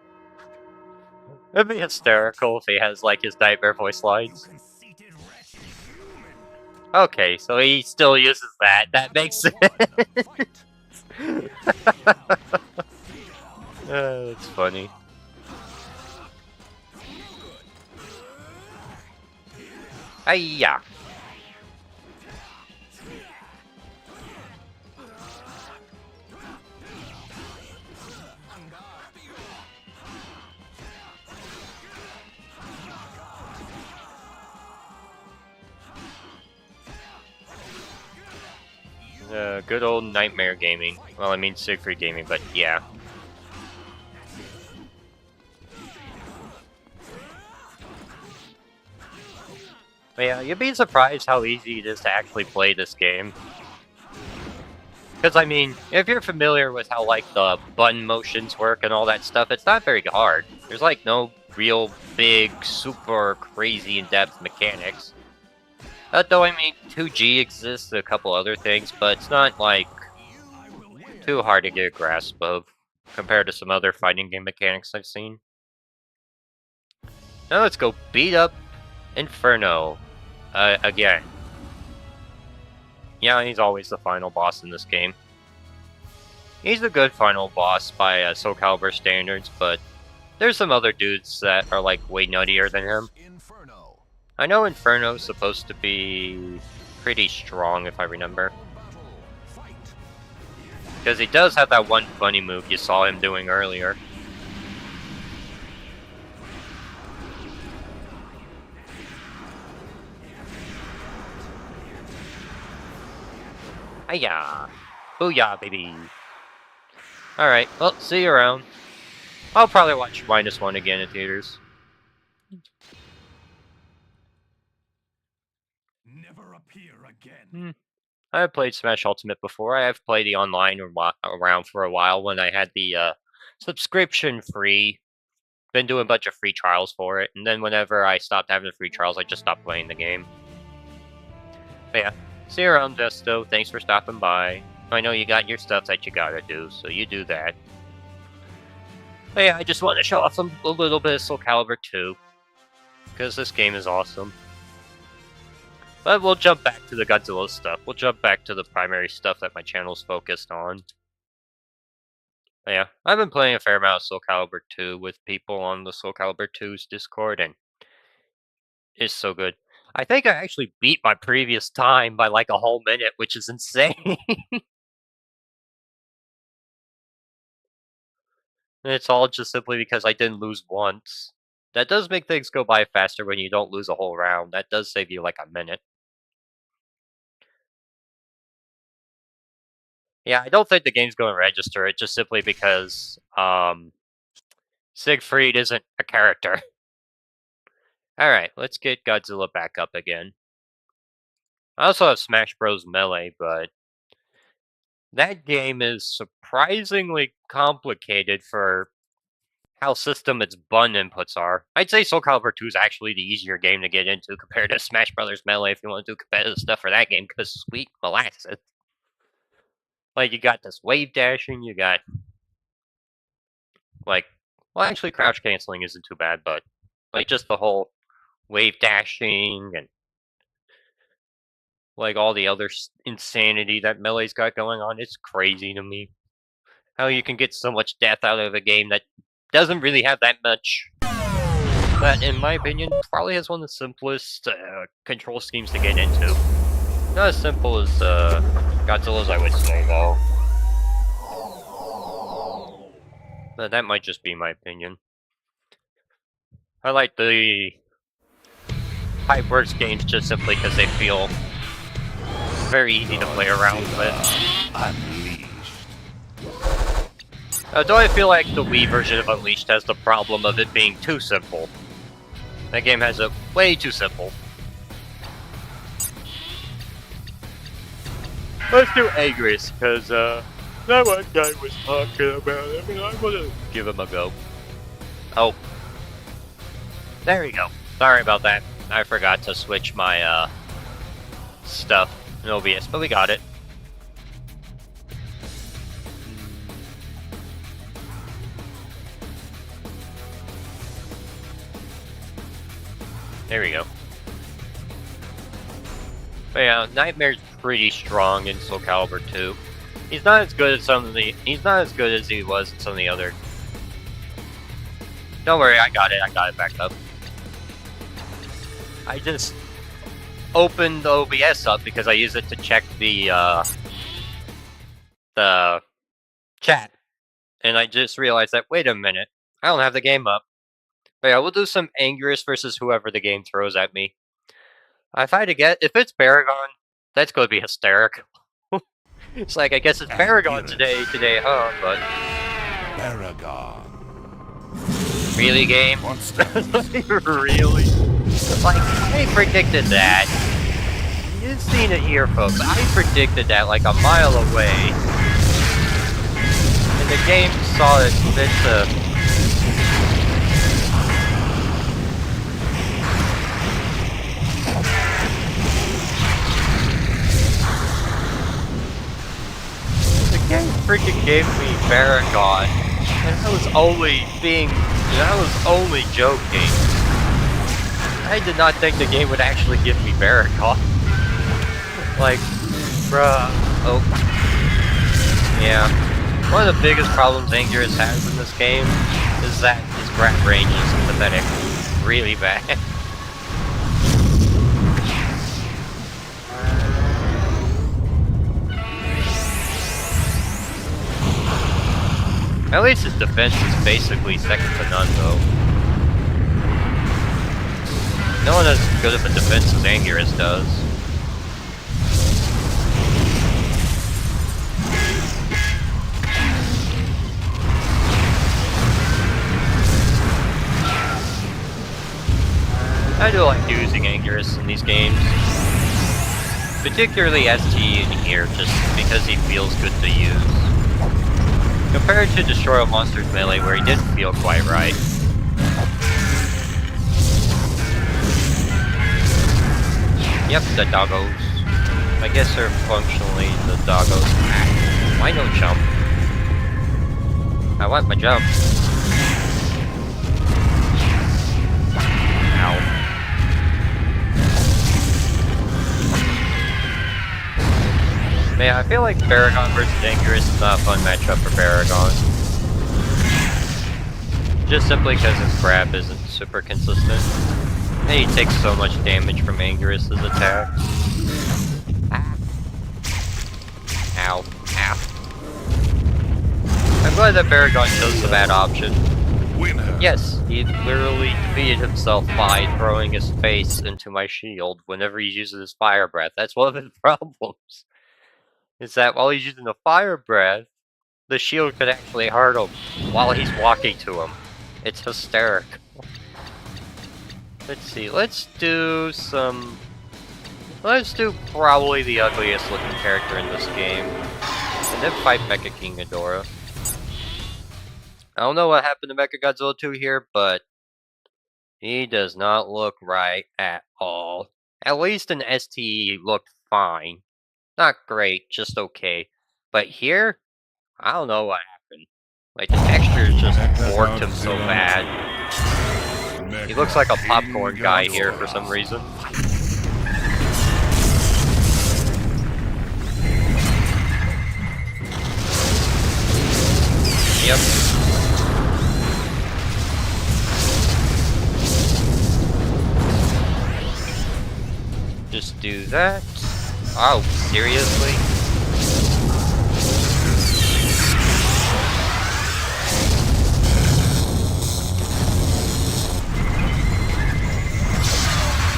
It'd be hysterical if he has, like, his Nightmare voice lines. Conceited wretched human. Okay, so he still uses that. That makes sense. That's funny. Hiya! Good old Nightmare Gaming. Well, I mean Siegfried Gaming, but yeah. But yeah, you'd be surprised how easy it is to actually play this game. Because, I mean, if you're familiar with how, like, the button motions work and all that stuff, it's not very hard. There's, like, no real big, super crazy in-depth mechanics. Though, I mean, 2G exists, a couple other things, but it's not, like, too hard to get a grasp of, compared to some other fighting game mechanics I've seen. Now let's go beat up Inferno. Again. Yeah, he's always the final boss in this game. He's a good final boss by Soul Calibur standards, but there's some other dudes that are, like, way nuttier than him. I know Inferno's supposed to be pretty strong, if I remember. Because he does have that one funny move you saw him doing earlier. Hiya! Booyah, baby! Alright, well, see you around. I'll probably watch -1 again in theaters. Never appear again. Hmm. I have played Smash Ultimate before. I have played the online around for a while when I had the subscription free. Been doing a bunch of free trials for it, and then whenever I stopped having the free trials, I just stopped playing the game. But yeah, see you around, Vesto. Thanks for stopping by. I know you got your stuff that you gotta do, so you do that. But yeah, I just want to show off a little bit of Soul Calibur 2, because this game is awesome. But we'll jump back to the Godzilla stuff. We'll jump back to the primary stuff that my channel's focused on. But yeah, I've been playing a fair amount of Soul Calibur 2 with people on the Soul Calibur 2's Discord, and it's so good. I think I actually beat my previous time by like a whole minute, which is insane. And it's all just simply because I didn't lose once. That does make things go by faster when you don't lose a whole round. That does save you like a minute. Yeah, I don't think the game's going to register it just simply because Siegfried isn't a character. Alright, let's get Godzilla back up again. I also have Smash Bros. Melee, but that game is surprisingly complicated for how system its button inputs are. I'd say Soul Calibur 2 is actually the easier game to get into compared to Smash Bros. Melee if you want to do competitive stuff for that game, because sweet molasses. Like, you got this wave dashing, you got, like, well, actually, crouch canceling isn't too bad, but, like, just the whole wave dashing and, like, all the other insanity that Melee's got going on, it's crazy to me. How you can get so much death out of a game that doesn't really have that much. That, in my opinion, probably has one of the simplest control schemes to get into. Not as simple as Godzilla's, I would say, though. But that might just be my opinion. I like the Pipeworks games just simply because they feel very easy to play around with. Unleashed. Though I feel like the Wii version of Unleashed has the problem of it being too simple. That game has it way too simple. Let's do Agris, because that one guy was talking about it, and I want to give him a go. Oh. There we go. Sorry about that. I forgot to switch my stuff in OBS, but we got it. There we go. But yeah, Nightmare's pretty strong in Soul Calibur 2. He's not as good as he's not as good as he was in some of the other. Don't worry, I got it back up. I just opened the OBS up because I use it to check the chat. And I just realized that, wait a minute, I don't have the game up. But yeah, we'll do some Angerus versus whoever the game throws at me. If I had to get, if it's Baragon, that's going to be hysterical. It's like, I guess it's Baragon today, huh? But Paragon. really, game? Really? Like, I predicted that. You've seen it here, folks. I predicted that like a mile away. And the game saw it fit to... The game freaking gave me Baragon. And I was only joking. I did not think the game would actually give me Baragon. Like, bruh. Oh. Yeah. One of the biggest problems Angerus has in this game is that his grab range is pathetic. Really bad. At least his defense is basically second to none, though. No one as good of a defense as Angerus does. kinda like using Angerus in these games. Particularly ST in here, just because he feels good to use. Compared to Destroy All Monsters Melee, where he didn't feel quite right. Yep, the doggos. I guess they're functionally the doggos. Why no jump? I want my jump. Ow. Man, I feel like Baragon versus Angerus is not a fun matchup for Baragon. Just simply because his grab isn't super consistent. And he takes so much damage from Angerus' attacks. Ah. Ow. Ow. I'm glad that Baragon chose the bad option. Winner. Yes, he literally defeated himself by throwing his face into my shield whenever he uses his fire breath. That's one of his problems. Is that while he's using the fire breath, the shield could actually hurt him while he's walking to him. It's hysterical. Let's see, let's do probably the ugliest looking character in this game. And then fight Mecha King Ghidorah. I don't know what happened to Mechagodzilla 2 here, but he does not look right at all. At least in STE he looked fine. Not great, just okay. But here, I don't know what happened. Like, the texture just warped him so bad. He looks like a popcorn guy here for some reason. Yep. Just do that. Oh, seriously?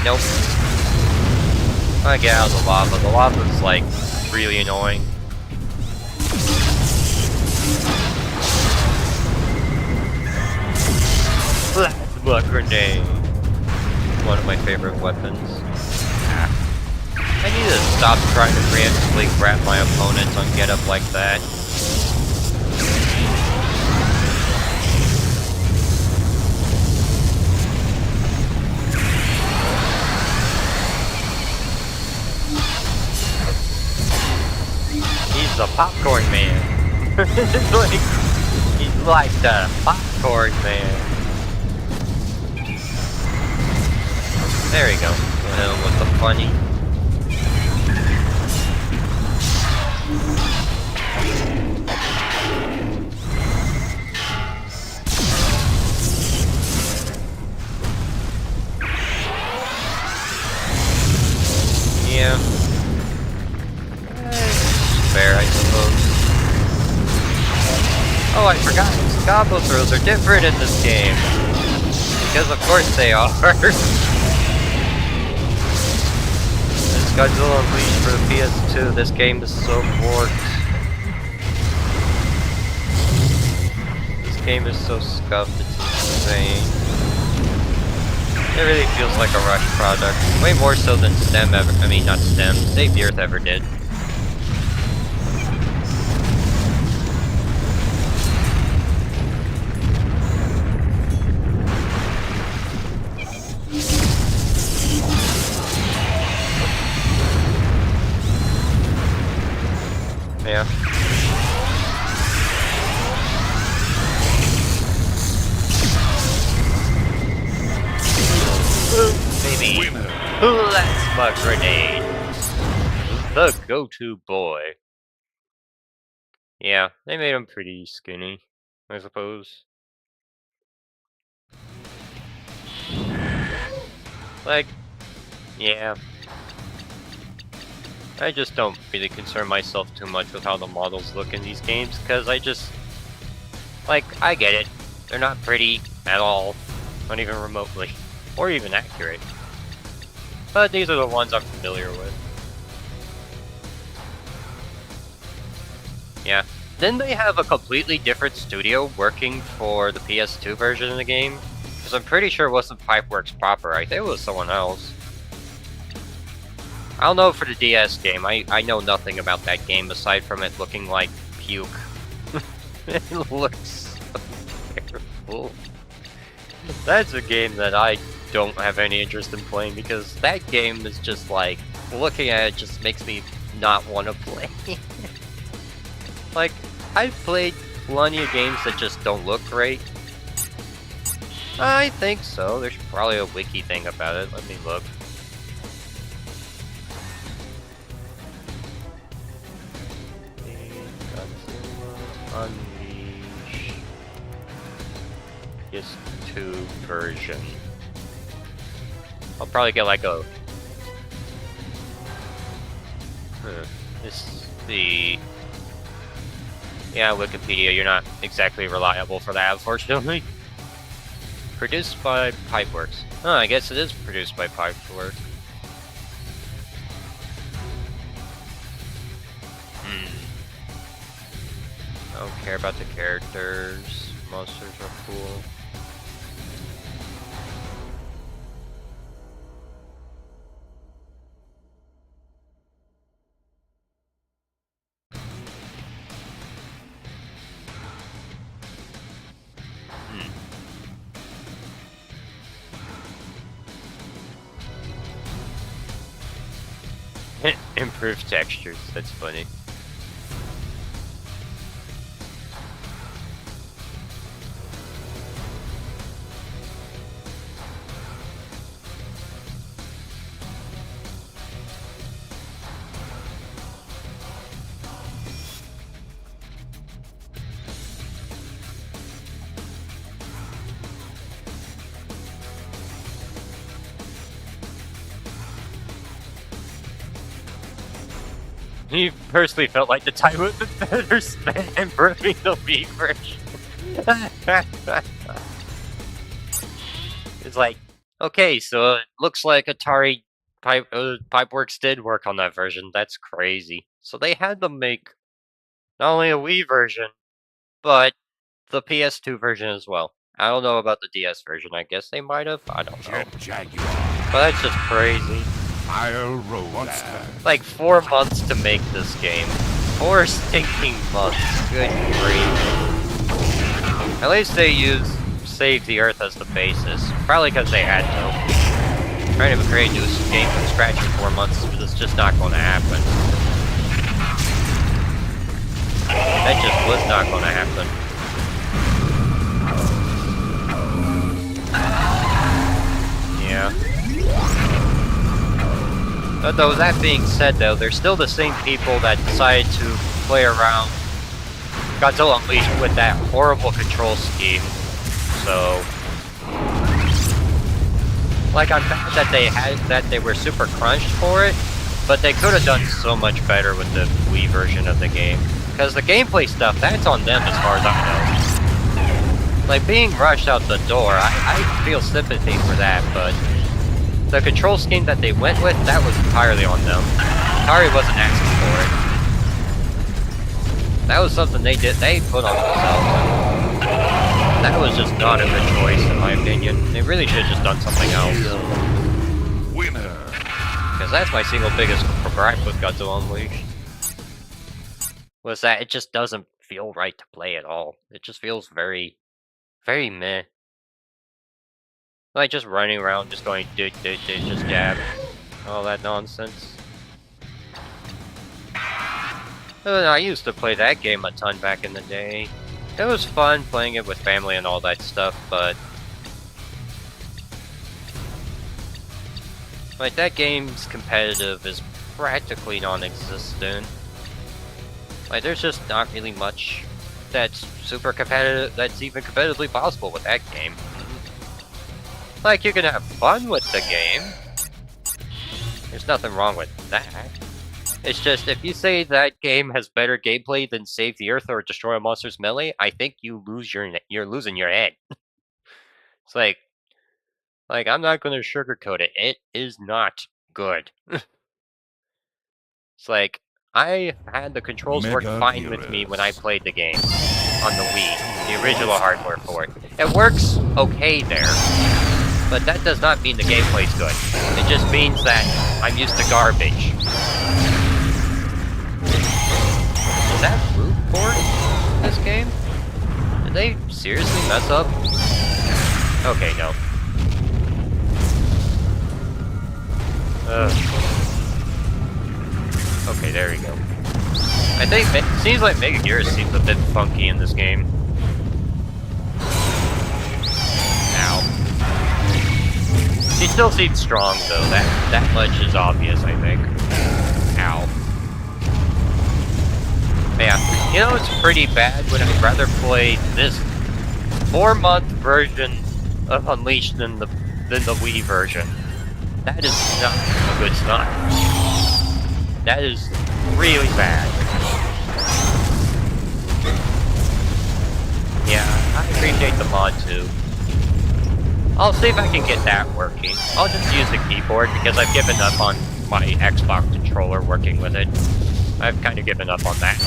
Nope. I get out of the lava. The lava's like really annoying. Plasma grenade. One of my favorite weapons. I need to stop trying to preemptively grab my opponents on get up like that. He's a popcorn man. He's like the popcorn man. There we go. Go ahead with the funny. Yeah. Fair, I suppose. Oh, I forgot. Combo throws are different in this game. Because of course they are. This Godzilla Unleashed for the PS2. This game is so warped. This game is so scuffed, it's insane. It really feels like a rush product. Way more so than STEM ever. I mean, not STEM. Save the Earth ever did. Yeah. Baby, plasma grenade. The go-to boy. Yeah, they made him pretty skinny, I suppose. Like, yeah. I just don't really concern myself too much with how the models look in these games, because I just... Like, I get it. They're not pretty at all. Not even remotely. Or even accurate. But these are the ones I'm familiar with. Yeah. Didn't they have a completely different studio working for the PS2 version of the game? For Because I'm pretty sure it wasn't Pipeworks proper. I think it was someone else. I don't know for the DS game. I know nothing about that game aside from it looking like puke. It looks so terrible. That's a game that I don't have any interest in playing because that game is just like, looking at it just makes me not want to play. Like, I've played plenty of games that just don't look great. I think so. There's probably a wiki thing about it. Let me look. Godzilla Unleash PS2 version. I'll probably get like a... This the... Yeah, Wikipedia, you're not exactly reliable for that, unfortunately. Produced by Pipeworks. Oh, I guess it is produced by Pipeworks. I don't care about the characters. Monsters are cool. Improved textures, that's funny. He personally felt like the time would have been better spent improving the Wii version. It's like, okay, so it looks like Atari Pipeworks did work on that version. That's crazy. So they had to make not only a Wii version, but the PS2 version as well. I don't know about the DS version. I guess they might have. I don't know. Jaguar. But that's just crazy. I'll roll Like 4 months to make this game. 4 stinking months. Good grief. At least they used Save the Earth as the basis. Probably because they had to. Trying to create a new game from scratch in 4 months is just not going to happen. That just was not going to happen. Yeah. But though, that being said though, they're still the same people that decided to play around Godzilla Unleashed with that horrible control scheme. So, like, I'm mad that they were super crunched for it, but they could have done so much better with the Wii version of the game. Because the gameplay stuff, that's on them as far as I know. Like, being rushed out the door, I feel sympathy for that, but the control scheme that they went with, that was entirely on them. Atari wasn't asking for it. That was something they put on themselves. That was just not a good choice, in my opinion. They really should have just done something else. Winner. Because that's my single biggest gripe with Godzilla Unleashed. Was that it just doesn't feel right to play at all. It just feels very, very meh. Like just running around, just going just jab. All that nonsense. I used to play that game a ton back in the day. It was fun playing it with family and all that stuff, but like that game's competitive is practically non-existent. Like there's just not really much that's super competitive, that's even competitively possible with that game. Like, you can have fun with the game. There's nothing wrong with that. It's just, if you say that game has better gameplay than Save the Earth or Destroy a Monster's Melee, I think you're losing your head. It's like, I'm not going to sugarcoat it. It is not good. It's like, I had the controls work fine with me when I played the game on the Wii, the original hardware for it. It works okay there, but that does not mean the gameplay's good. It just means that I'm used to garbage. Is that loot port in this game? Did they seriously mess up? Okay, no. Okay, there we go. I think it seems like Mega Gear seems a bit funky in this game. Ow. He still seems strong though. That much is obvious, I think. Ow. Yeah, you know it's pretty bad when I'd rather play this 4-month version of Unleashed than the Wii version. That is not a good sign. That is really bad. Yeah, I appreciate the mod too. I'll see if I can get that working. I'll just use the keyboard because I've given up on my Xbox controller working with it. I've kind of given up on that.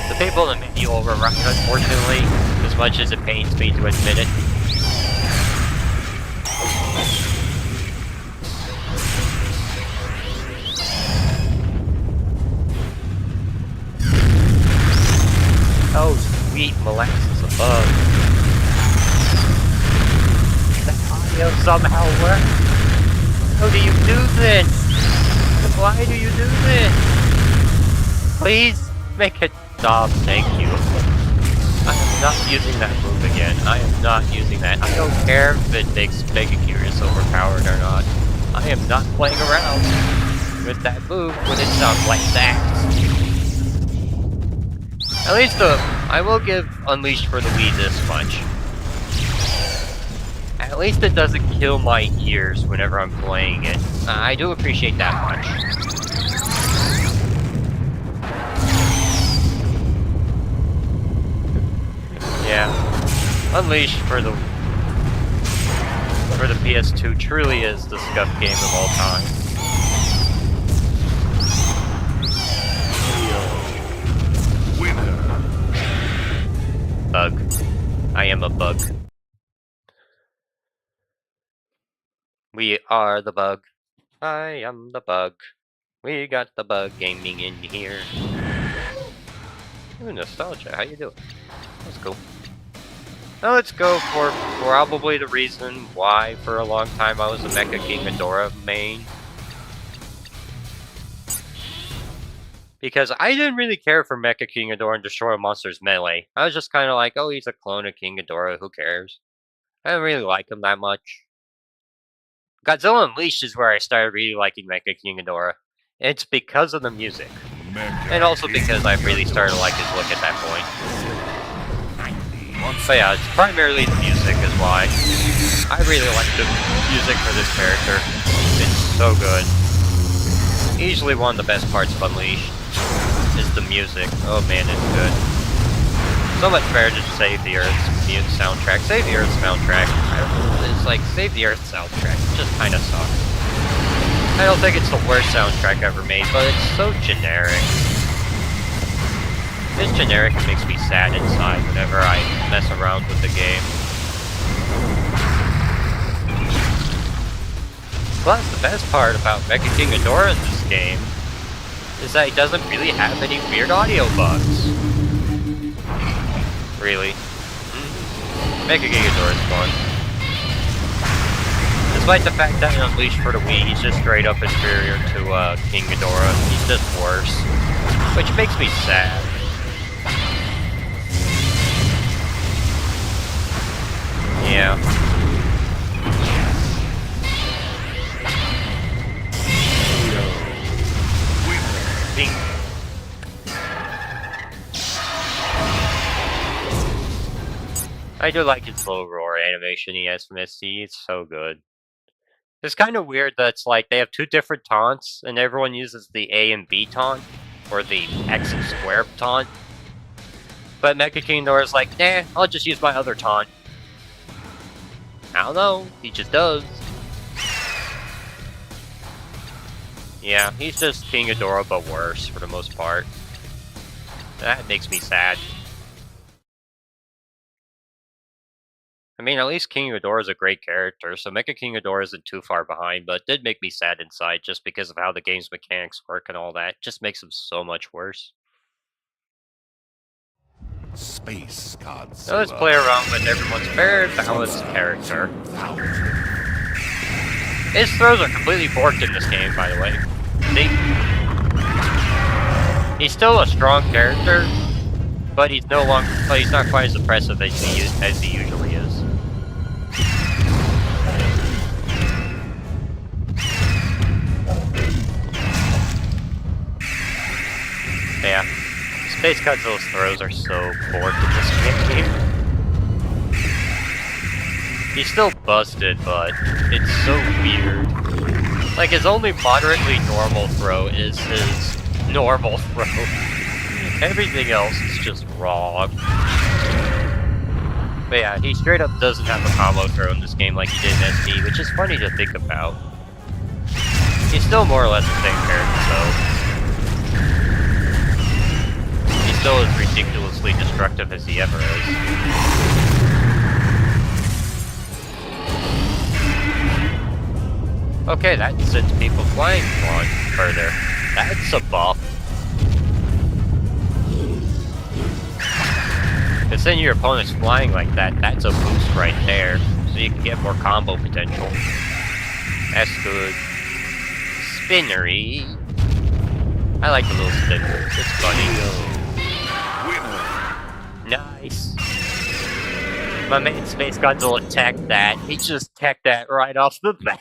The people that made me override, unfortunately, as much as it pains me to admit it. Oh, sweet molasses above. That audio somehow works. How do you do this? Why do you do this? Please make it stop, thank you. I am not using that move again. I am not using that. I don't care if it makes Mega Curious overpowered or not. I am not playing around with that move when it sounds like that. At least I will give Unleashed for the Wii this much. At least it doesn't kill my ears whenever I'm playing it. I do appreciate that much. Yeah. Unleashed for the PS2 truly is the scuff game of all time. Winner. Bug. I am a bug. We are the bug. I am the bug. We got the bug gaming in here. Ooh, nostalgia. How you doing? That's cool. Now let's go for probably the reason why for a long time I was a Mecha King Ghidorah main. Because I didn't really care for Mecha King Ghidorah and Destroy Monsters Melee. I was just kind of like, oh, he's a clone of King Ghidorah, who cares? I didn't really like him that much. Godzilla Unleashed is where I started really liking Mecha King Ghidorah. It's because of the music. And also because I really started to like his look at that point. But yeah, it's primarily the music is why. I really like the music for this character. It's so good. Easily one of the best parts of Unleashed is the music. Oh man, it's good. So much better to Save the Earth's soundtrack. Save the Earth soundtrack. It's like Save the Earth soundtrack. It just kind of sucks. I don't think it's the worst soundtrack ever made, but it's so generic. It's generic and makes me sad inside whenever I mess around with the game. Plus, the best part about Mecha King Ghidorah in this game is that he doesn't really have any weird audio bugs. Really. Mecha King Ghidorah is fun. Despite the fact that in Unleashed for the Wii, he's just straight up inferior to King Ghidorah. He's just worse. Which makes me sad. Yeah. Bing. I do like his slow roar animation he has from SC. It's so good. It's kind of weird that it's like they have two different taunts, and everyone uses the A and B taunt, or the X and square taunt. But Mecha King Ghidorah is like, nah, I'll just use my other taunt. I don't know, he just does. Yeah, he's just King Ghidorah, but worse for the most part. That makes me sad. I mean, at least King Ghidorah is a great character, so Mecha King Ghidorah isn't too far behind, but it did make me sad inside just because of how the game's mechanics work and all that. It just makes him so much worse. Space Godzilla. So let's play around with everyone's very balanced character. His throws are completely borked in this game, by the way. See? He's still a strong character, but he's no longer. But he's not quite as impressive as he usually is. Yeah, Space Godzilla's throws are so borked in this game. He's still busted, but it's so weird. Like, his only moderately normal throw is his normal throw. Everything else is just wrong. But yeah, he straight up doesn't have a combo throw in this game like he did in SD, which is funny to think about. He's still more or less the same character, though. He's still as ridiculously destructive as he ever is. Okay, that sends people flying on further. That's a buff. To send your opponents flying like that, that's a boost right there. So you can get more combo potential. That's good. Spinnery. I like the little spinner. It's funny. Nice. My main Space Godzilla teched that. He just teched that right off the bat.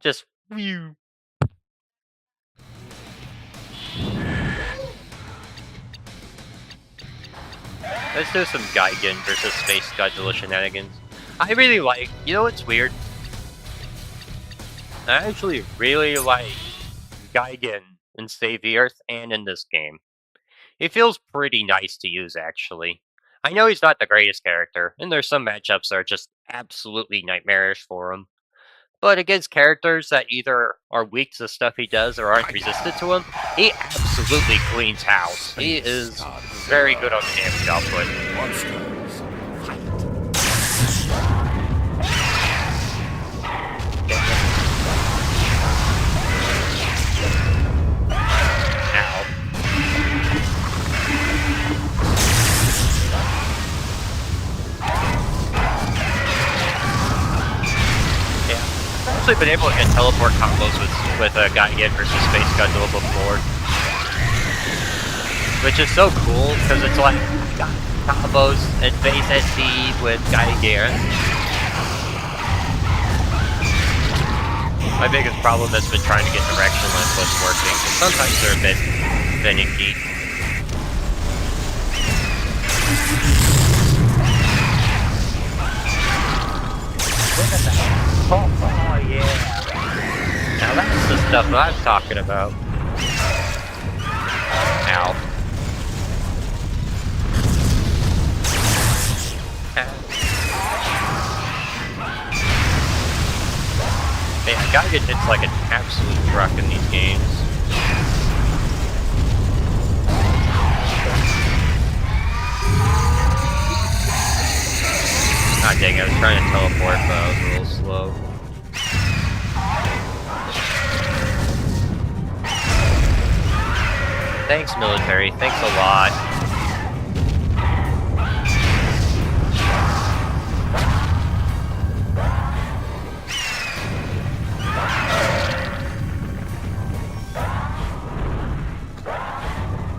Just whew. Let's do some Gigan versus Space Godzilla shenanigans. I really like. You know what's weird? I actually really like Gigan in Save the Earth and in this game. He feels pretty nice to use, actually. I know he's not the greatest character, and there's some matchups that are just absolutely nightmarish for him. But against characters that either are weak to the stuff he does or aren't resistant to him, he absolutely cleans house. He is very good on the damage output. I've actually been able to get teleport combos with Gigan versus Space Godzilla before. Which is so cool, because it's like, got combos and base SD with Gigan. My biggest problem has been trying to get directionless what's working, and sometimes they're a bit finicky. Look at that. Oh, yeah. Now that's the stuff that I'm talking about. Ow. Man, Gigan hits like an absolute truck in these games. Ah, dang, I was trying to teleport, but I was a little slow. Thanks, military. Thanks a lot.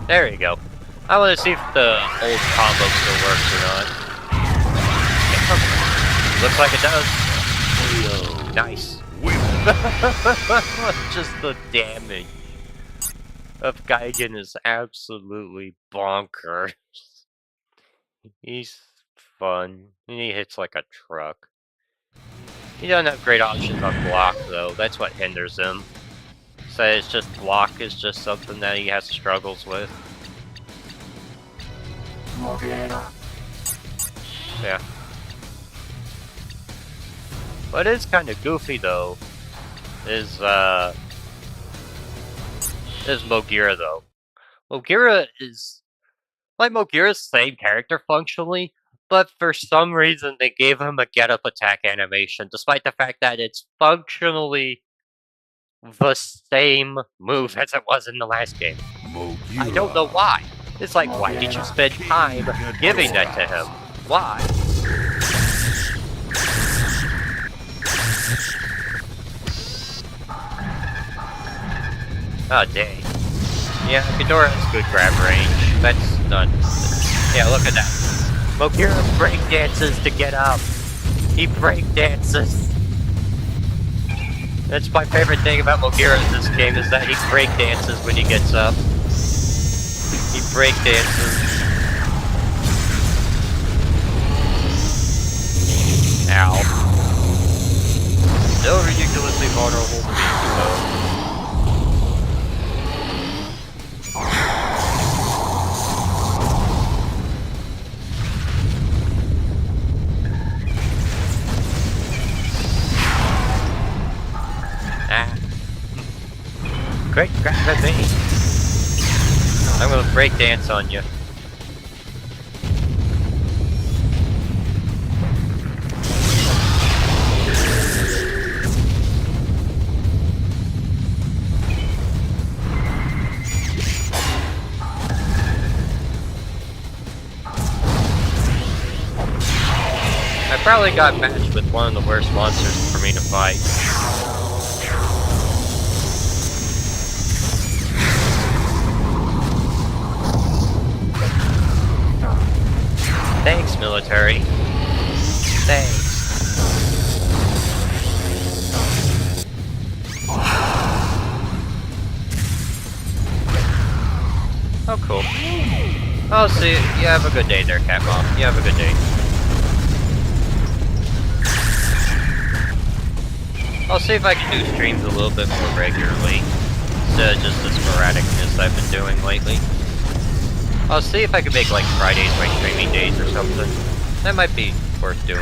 There you go. I want to see if the old combo still works or not. Looks like it does. Nice. Just the damage of Gigan is absolutely bonkers. He's fun. And he hits like a truck. He doesn't have great options on block though. That's what hinders him. So it's just block is just something that he has struggles with. Yeah. What is kind of goofy though is Mogira though. Mogira is Like Mogira's same character functionally, but for some reason they gave him a get-up attack animation, despite the fact that it's functionally the same move as it was in the last game. I don't know why. It's like, why did you spend time giving that to him? Why? Oh, dang. Yeah, Ghidorah has good grab range. That's not... Yeah, look at that. Mogira breakdances to get up. He breakdances. That's my favorite thing about Mogira in this game, is that he breakdances when he gets up. He breakdances. Ow. Still ridiculously vulnerable to being though. Quick, grab at me! I'm gonna break dance on you. I probably got matched with one of the worst monsters for me to fight. Thanks, military. Thanks. Oh, cool. Oh, see, you have a good day there, Cat Mom. You have a good day. I'll see if I can do streams a little bit more regularly, instead of just the sporadicness I've been doing lately. I'll see if I can make like Fridays my streaming days or something. That might be worth doing.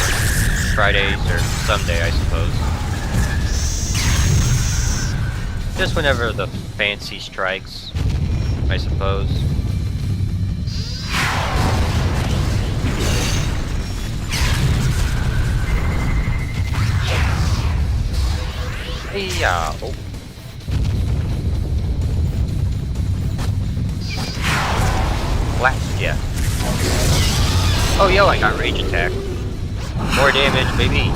Fridays or someday, I suppose. Just whenever the fancy strikes, I suppose. Yeah. Oh. Blast, yeah. Oh, yo, I got rage attack. More damage, baby.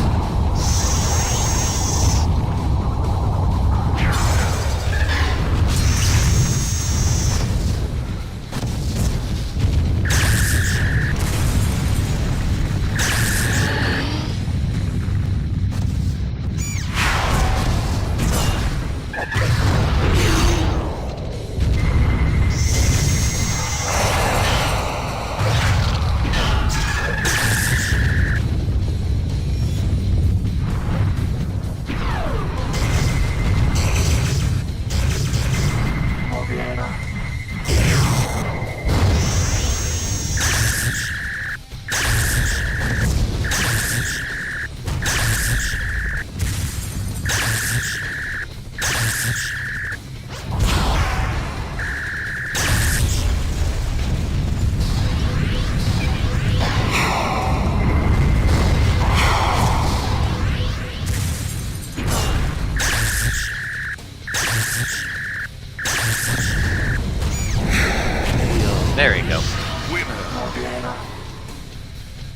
There we go.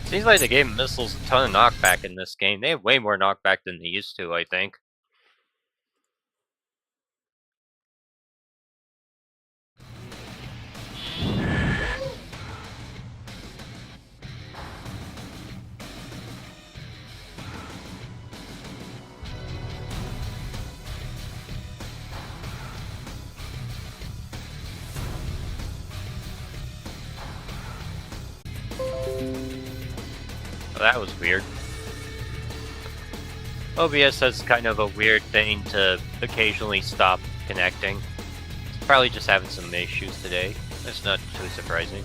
Seems like they gave missiles a ton of knockback in this game. They have way more knockback than they used to, I think. Well, that was weird. OBS has kind of a weird thing to occasionally stop connecting. It's probably just having some issues today. That's not too surprising.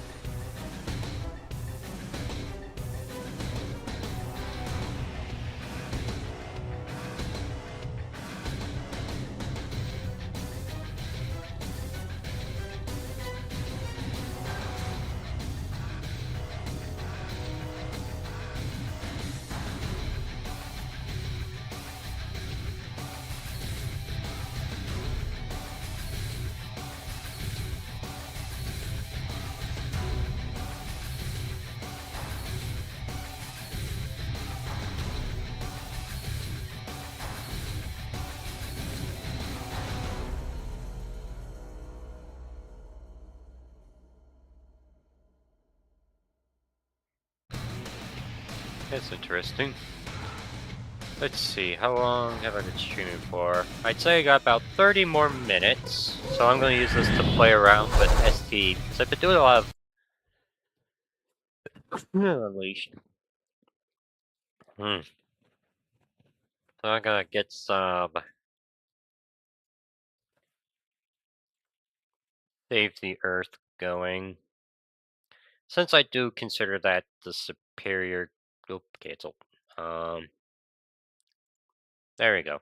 That's interesting. Let's see, how long have I been streaming for? I'd say I got about 30 more minutes, so I'm going to use this to play around with ST, because I've been doing a lot of Unleashed. So I'm gonna get some Save the Earth going. Since I do consider that the superior... Oh, cancel. There we go.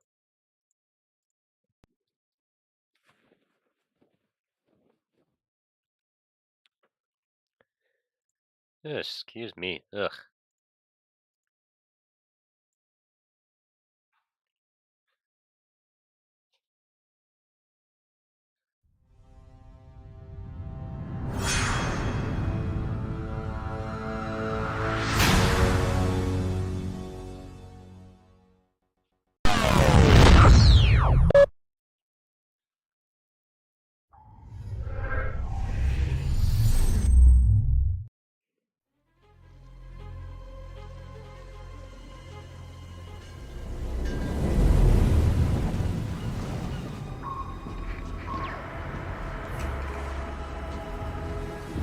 Excuse me. Ugh.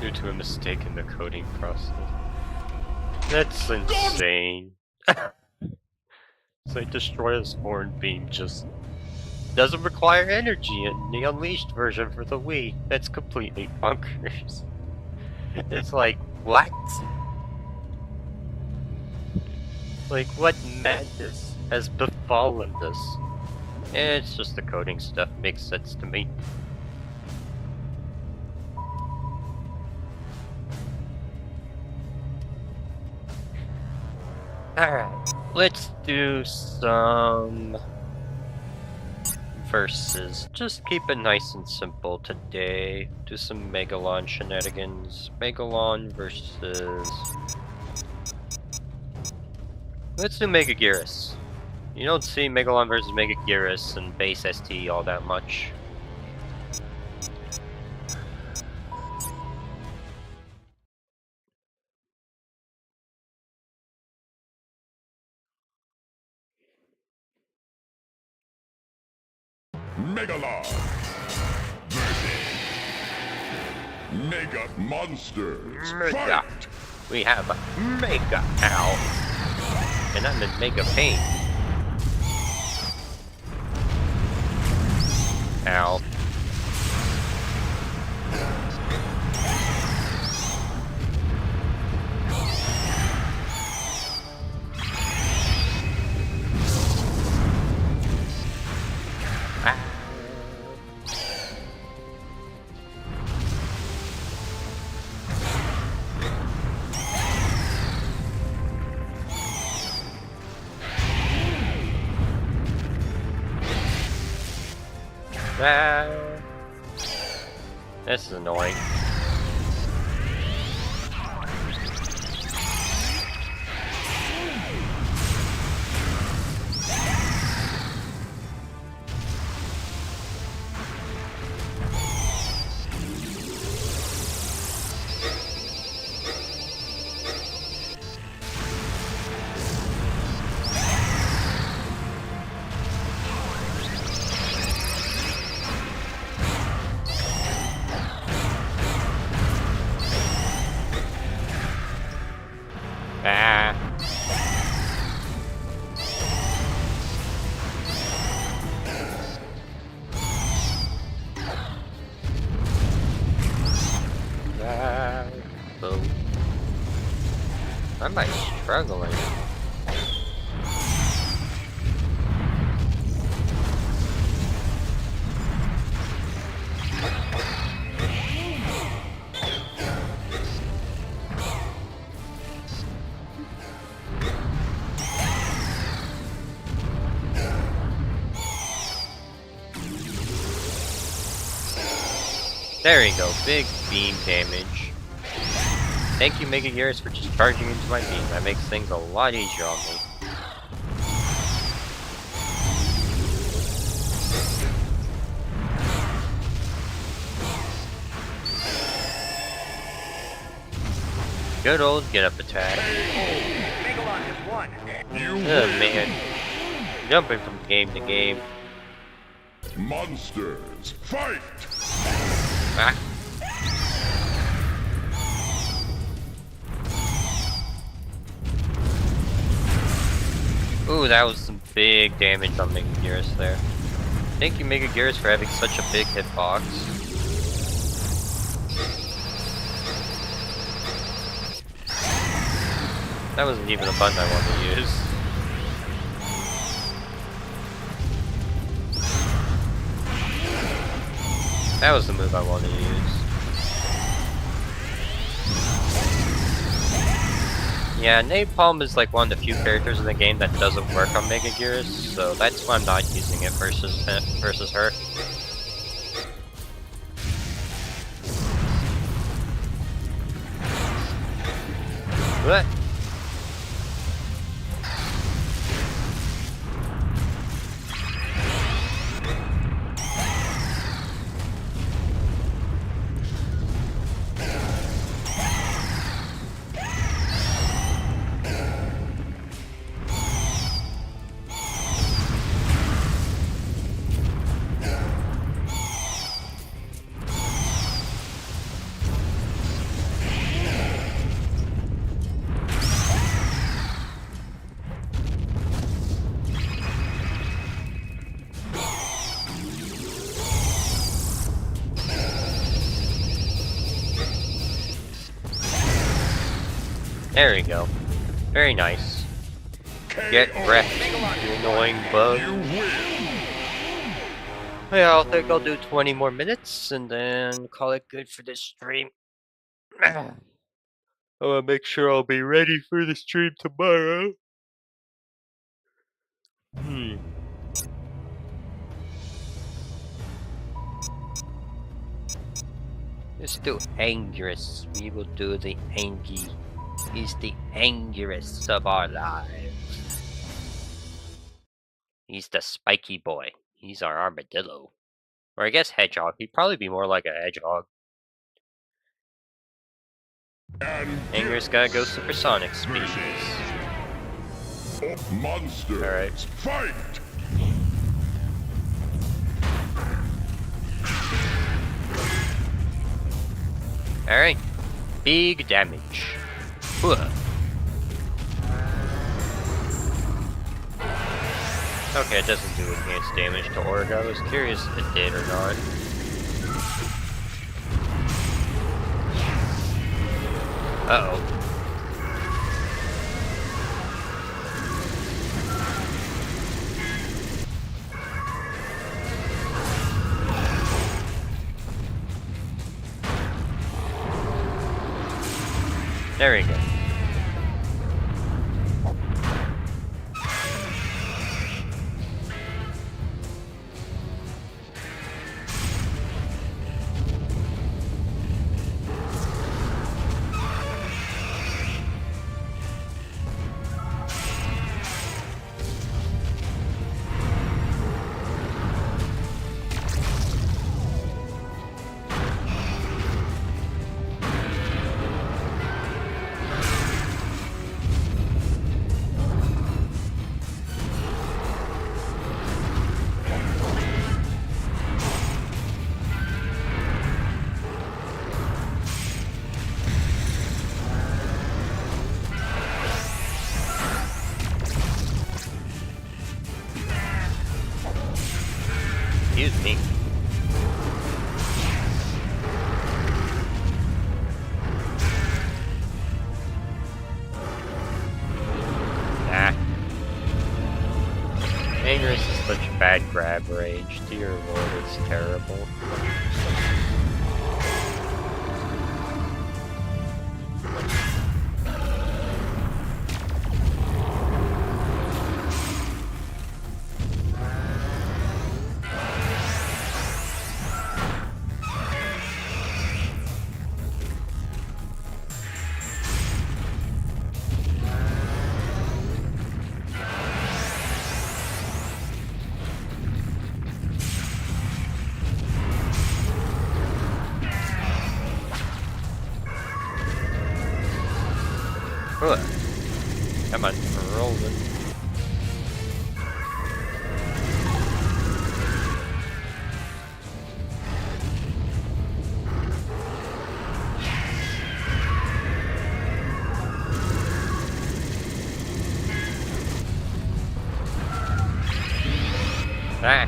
Due to a mistake in the coding process. That's insane. It's like Destroyer's Horn Beam just doesn't require energy in the Unleashed version for the Wii. That's completely bonkers. It's like, what? Like, what madness has befallen this? It's just the coding stuff makes sense to me. Alright, let's do some verses. Just keep it nice and simple today. Do some Megalon shenanigans. Megalon versus... Let's do Megaguirus. You don't see Megalon versus Megaguirus and base ST all that much. Megalon Mega Monsters. Mega. Fight! We have Mega Owl. And I'm in Mega Pain. Ow. This is annoying. Am I struggling? There you go, big beam damage. Thank you, Megaguirus, for just charging into my beam. That makes things a lot easier on me. Good old get-up attack. Megalon has one. You Oh win. man. Jumping from game to game. Monsters, fight! Ah. Ooh, that was some big damage on Mega Gearus there. Thank you, Mega Gearus, for having such a big hitbox. That wasn't even a button I wanted to use. That was the move I wanted to use. Yeah, Napalm is like one of the few characters in the game that doesn't work on Mega Gearus, so that's why I'm not using it versus her. What? There we go. Very nice. Get wrecked, you annoying bug. You win. Yeah, I think I'll do 20 more minutes and then call it good for this stream. I wanna make sure I'll be ready for the stream tomorrow. Let's do Angerous. We will do the Angie. He's the Angerous of our lives. He's the spiky boy. He's our armadillo. Or I guess hedgehog. He'd probably be more like a hedgehog. And Angerous gotta go supersonic speed. monsters, Alright. fight! Alright. Big damage. Whoa. Okay, it doesn't do enhanced damage to Org. I was curious if it did or not. Uh-oh. There we go. Excuse me. Ah. Angerous is such a bad grab rage. Dear lord, it's terrible. rolling. Ah.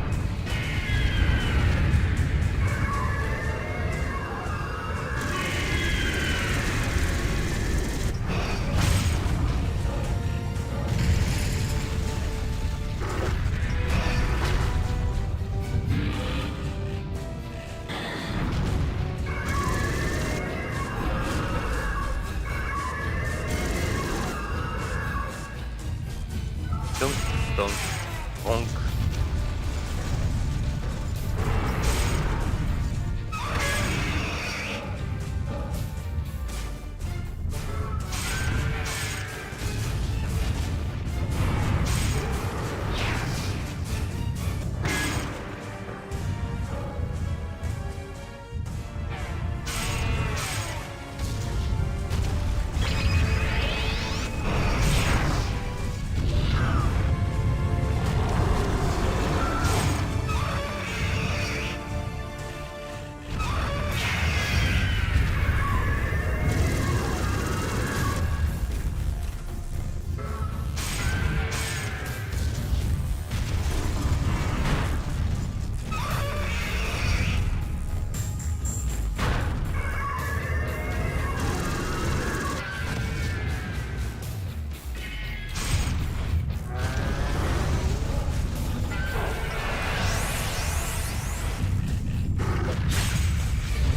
Dunk, dunk, bonk.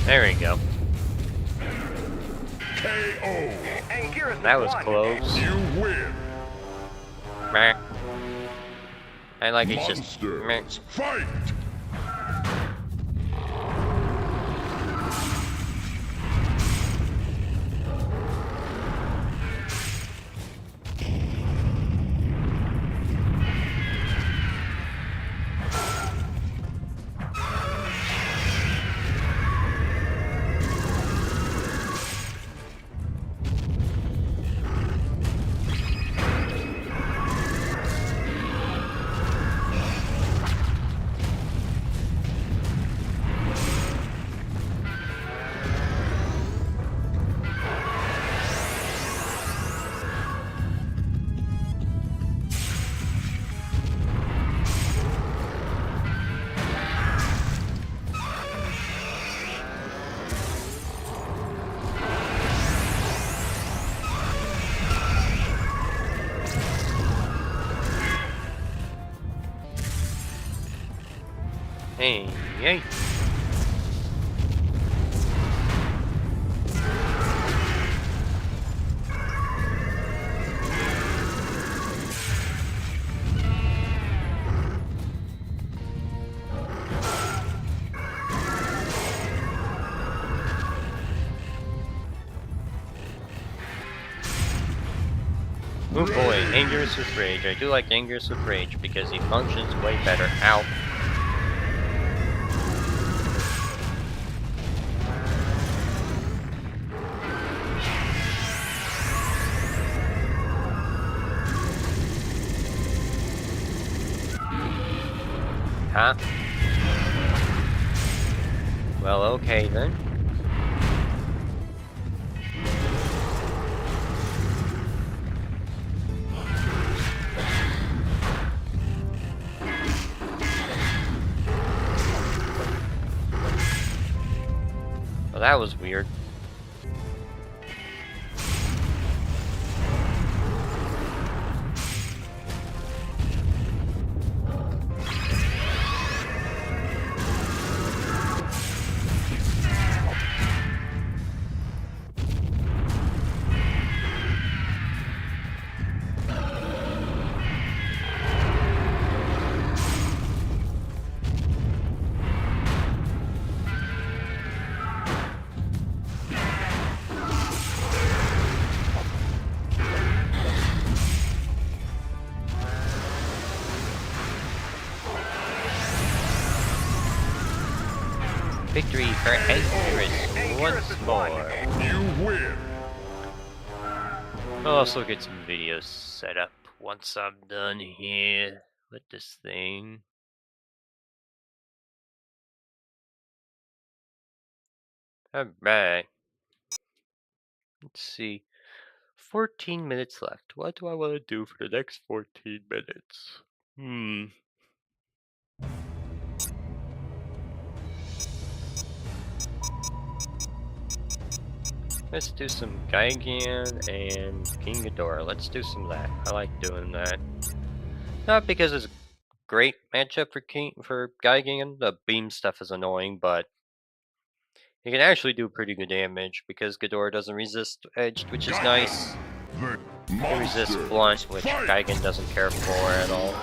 There we go. KO. That was close. You win. Meh. I like it's just meh. Monsters, fight. Hey, hey. Oh boy, Dangerous with Rage. I do like Dangerous with Rage because he functions way better. Ow. Huh? Well, okay then. Well, that was weird. Victory for Anchoress once more. You win. We'll also get some videos set up. once I'm done here with this thing. Alright. Let's see. 14 minutes left. What do I want to do for the next 14 minutes? Let's do some Gigan and King Ghidorah. Let's do some of that. I like doing that. Not because it's a great matchup for Gigan. The beam stuff is annoying, but he can actually do pretty good damage because Ghidorah doesn't resist edged, which is nice. The He resists monster. blunt, which Fight! Gigan doesn't care for at all.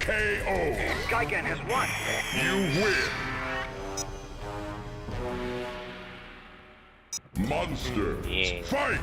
KO. Gigan has won. You win. Monsters. Yeah. Fight!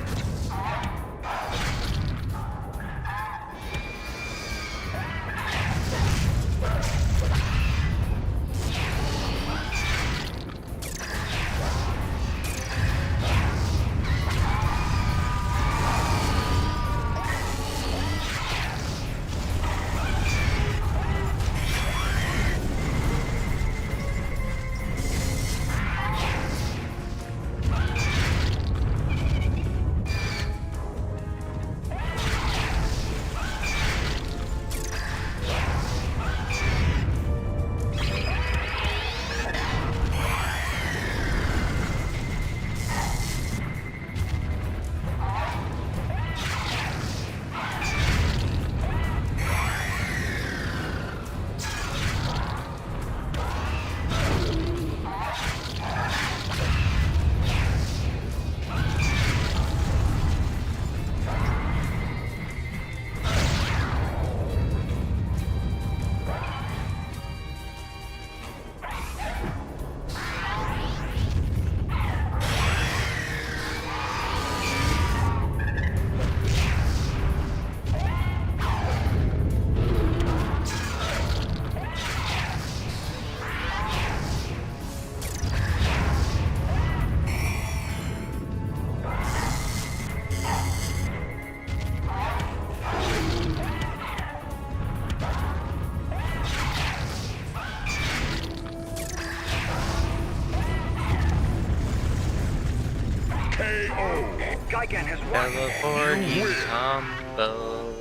Gigan has won. Teleport You win. combos.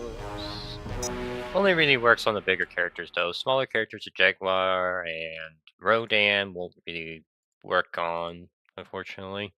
Only really works on the bigger characters though. Smaller characters, a Jaguar and Rodan won't really work on, unfortunately.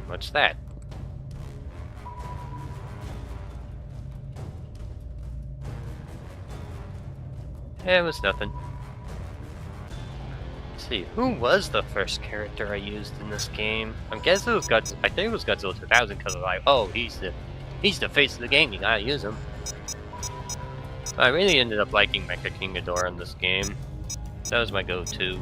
What's that? It was nothing. Let's see, who was the first character I used in this game? I'm guessing it was Godzilla. I think it was Godzilla 2000 because I'm like, oh, he's the face of the game. You gotta use him. I really ended up liking Mecha King Ghidorah in this game. That was my go-to.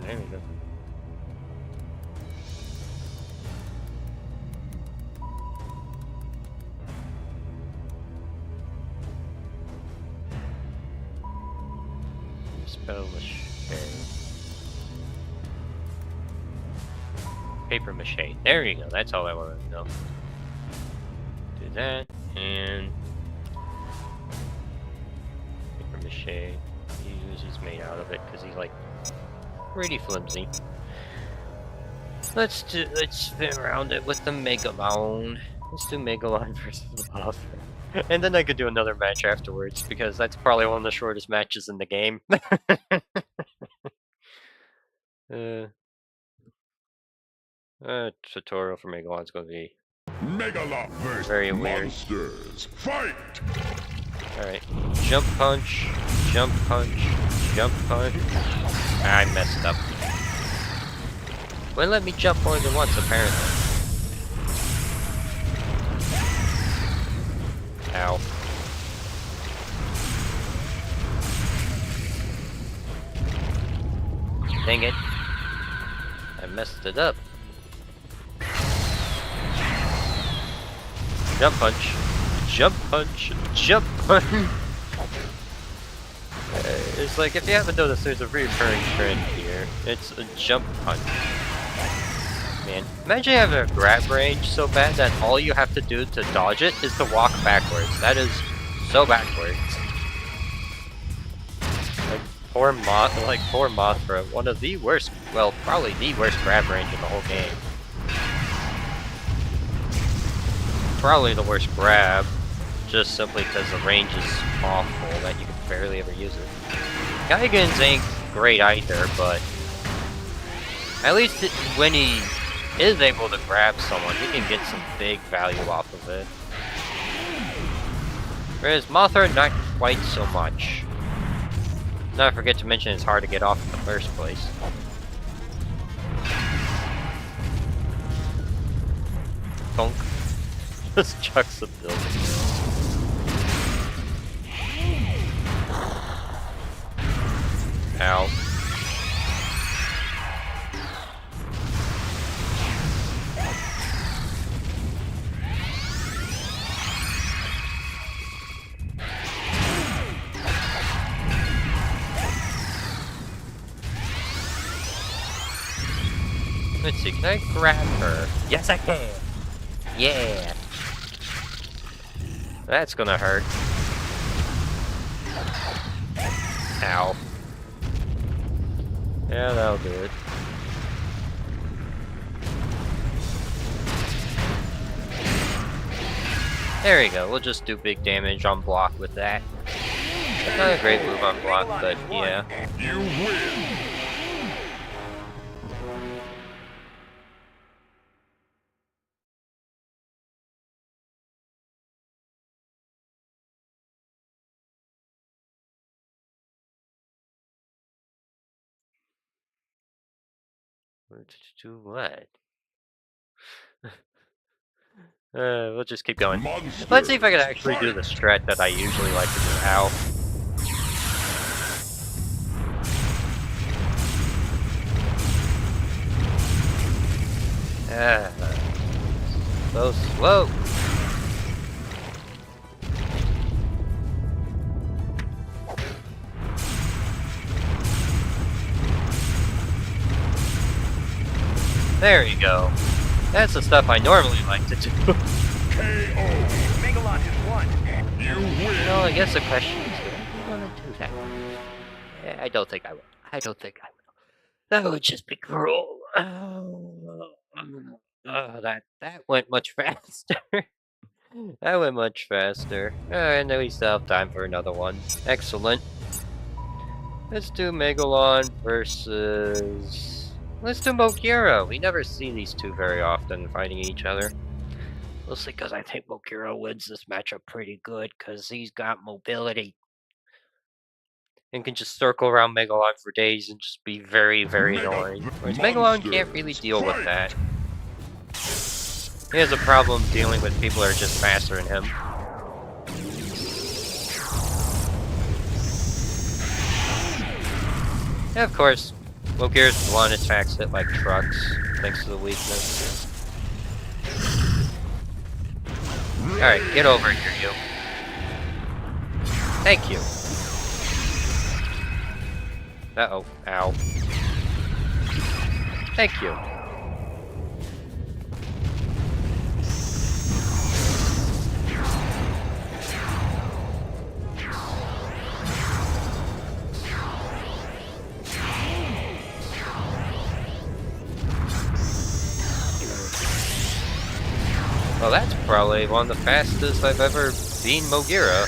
There we go. Spell mache. Paper mache. There you go. That's all I wanted to know. Do that and paper mache. He usually made out of it because he's like pretty flimsy. Let's spin around it with the Megalon. Let's do Megalon versus Mothra. And then I could do another match afterwards, because that's probably one of the shortest matches in the game. Tutorial for Megalon's gonna be Megalon versus very weird. monsters. Fight! Alright. Jump punch, jump punch, jump punch. I messed up. Wouldn't let me jump more than once, apparently. Ow. Dang it. I messed it up. Jump punch. Jump punch. Jump punch. It's like, if you haven't noticed, there's a recurring trend here. It's a jump punch. Man, imagine having a grab range so bad that all you have to do to dodge it is to walk backwards. That is so backwards. Poor Mothra, one of the worst, well, probably the worst grab range in the whole game. Probably the worst grab, just simply because the range is awful that you can barely ever use it. Geigen's ain't great either, but at least when he is able to grab someone, he can get some big value off of it. Whereas Mothra, not quite so much. Not forget to mention it's hard to get off in the first place. Bonk. Just chucks the building. Ow. Let's see, can I grab her? Yes, I can! Yeah! That's gonna hurt. Ow. Yeah, that'll do it. There we go, we'll just do big damage on block with that. Not a great move on block, but yeah. You win! Do what? We'll just keep going. Let's see if I can actually do the strat that I usually like to do. Ow. Ah, so slow. There you go. That's the stuff I normally like to do. KO. Megalon has won. You win. No, I guess the question is, do I want to do that? I don't think I will. I don't think I will. That would just be cruel. That went much faster. That went much faster. And we still have time for another one. Excellent. Let's do Megalon versus... Let's do Mogira. We never see these two very often fighting each other. Mostly because I think Mogira wins this matchup pretty good because he's got mobility. And can just circle around Megalon for days and just be very, very annoying. Whereas Megalon can't really deal with that. He has a problem dealing with people that are just faster than him. And of course, Mogira's one attacks it like trucks, thanks to the weakness. Alright, get over here, you. Thank you. Uh-oh. Ow. Thank you. Well, that's probably one of the fastest I've ever seen Mogira.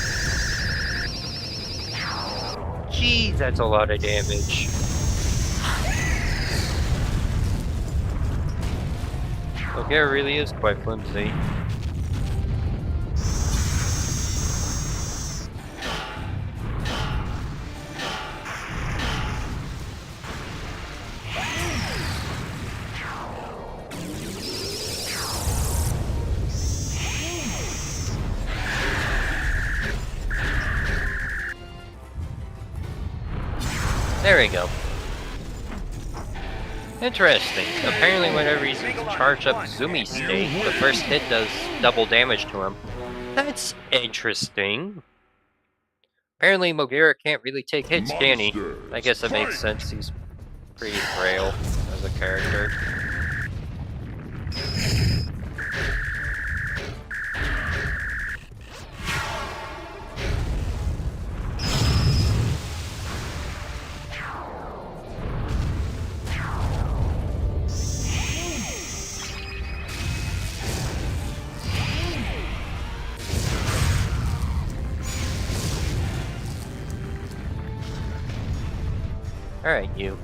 Jeez, that's a lot of damage. Mogira really is quite flimsy. There we go. Interesting. Apparently whenever he's charged up Zumi state, the first hit does double damage to him. That's interesting. Apparently Mogira can't really take hits, can he? I guess that makes sense. He's pretty frail as a character. Alright, you.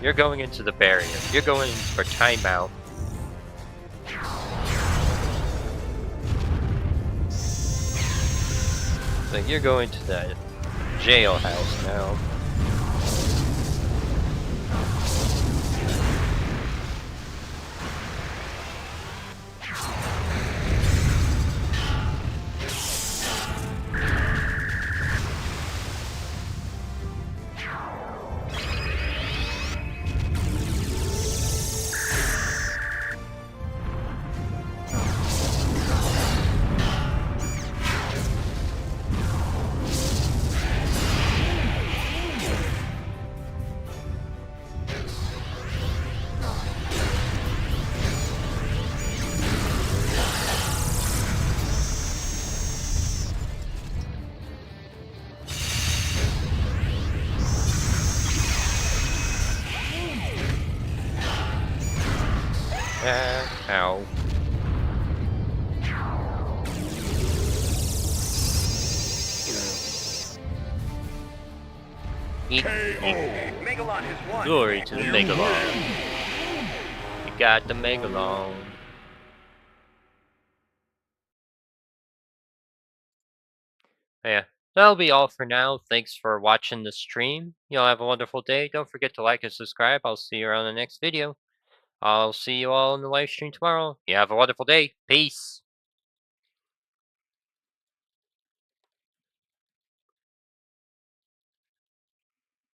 You're going into the barrier. You're going in for timeout. So you're going to the jailhouse now. Ow. Eat. Megalon has won. Glory to the Megalon. You got the Megalon. Yeah, that'll be all for now. Thanks for watching the stream. Y'all have a wonderful day. Don't forget to like and subscribe. I'll see you around the next video. I'll see you all in the live stream tomorrow. You have a wonderful day. Peace.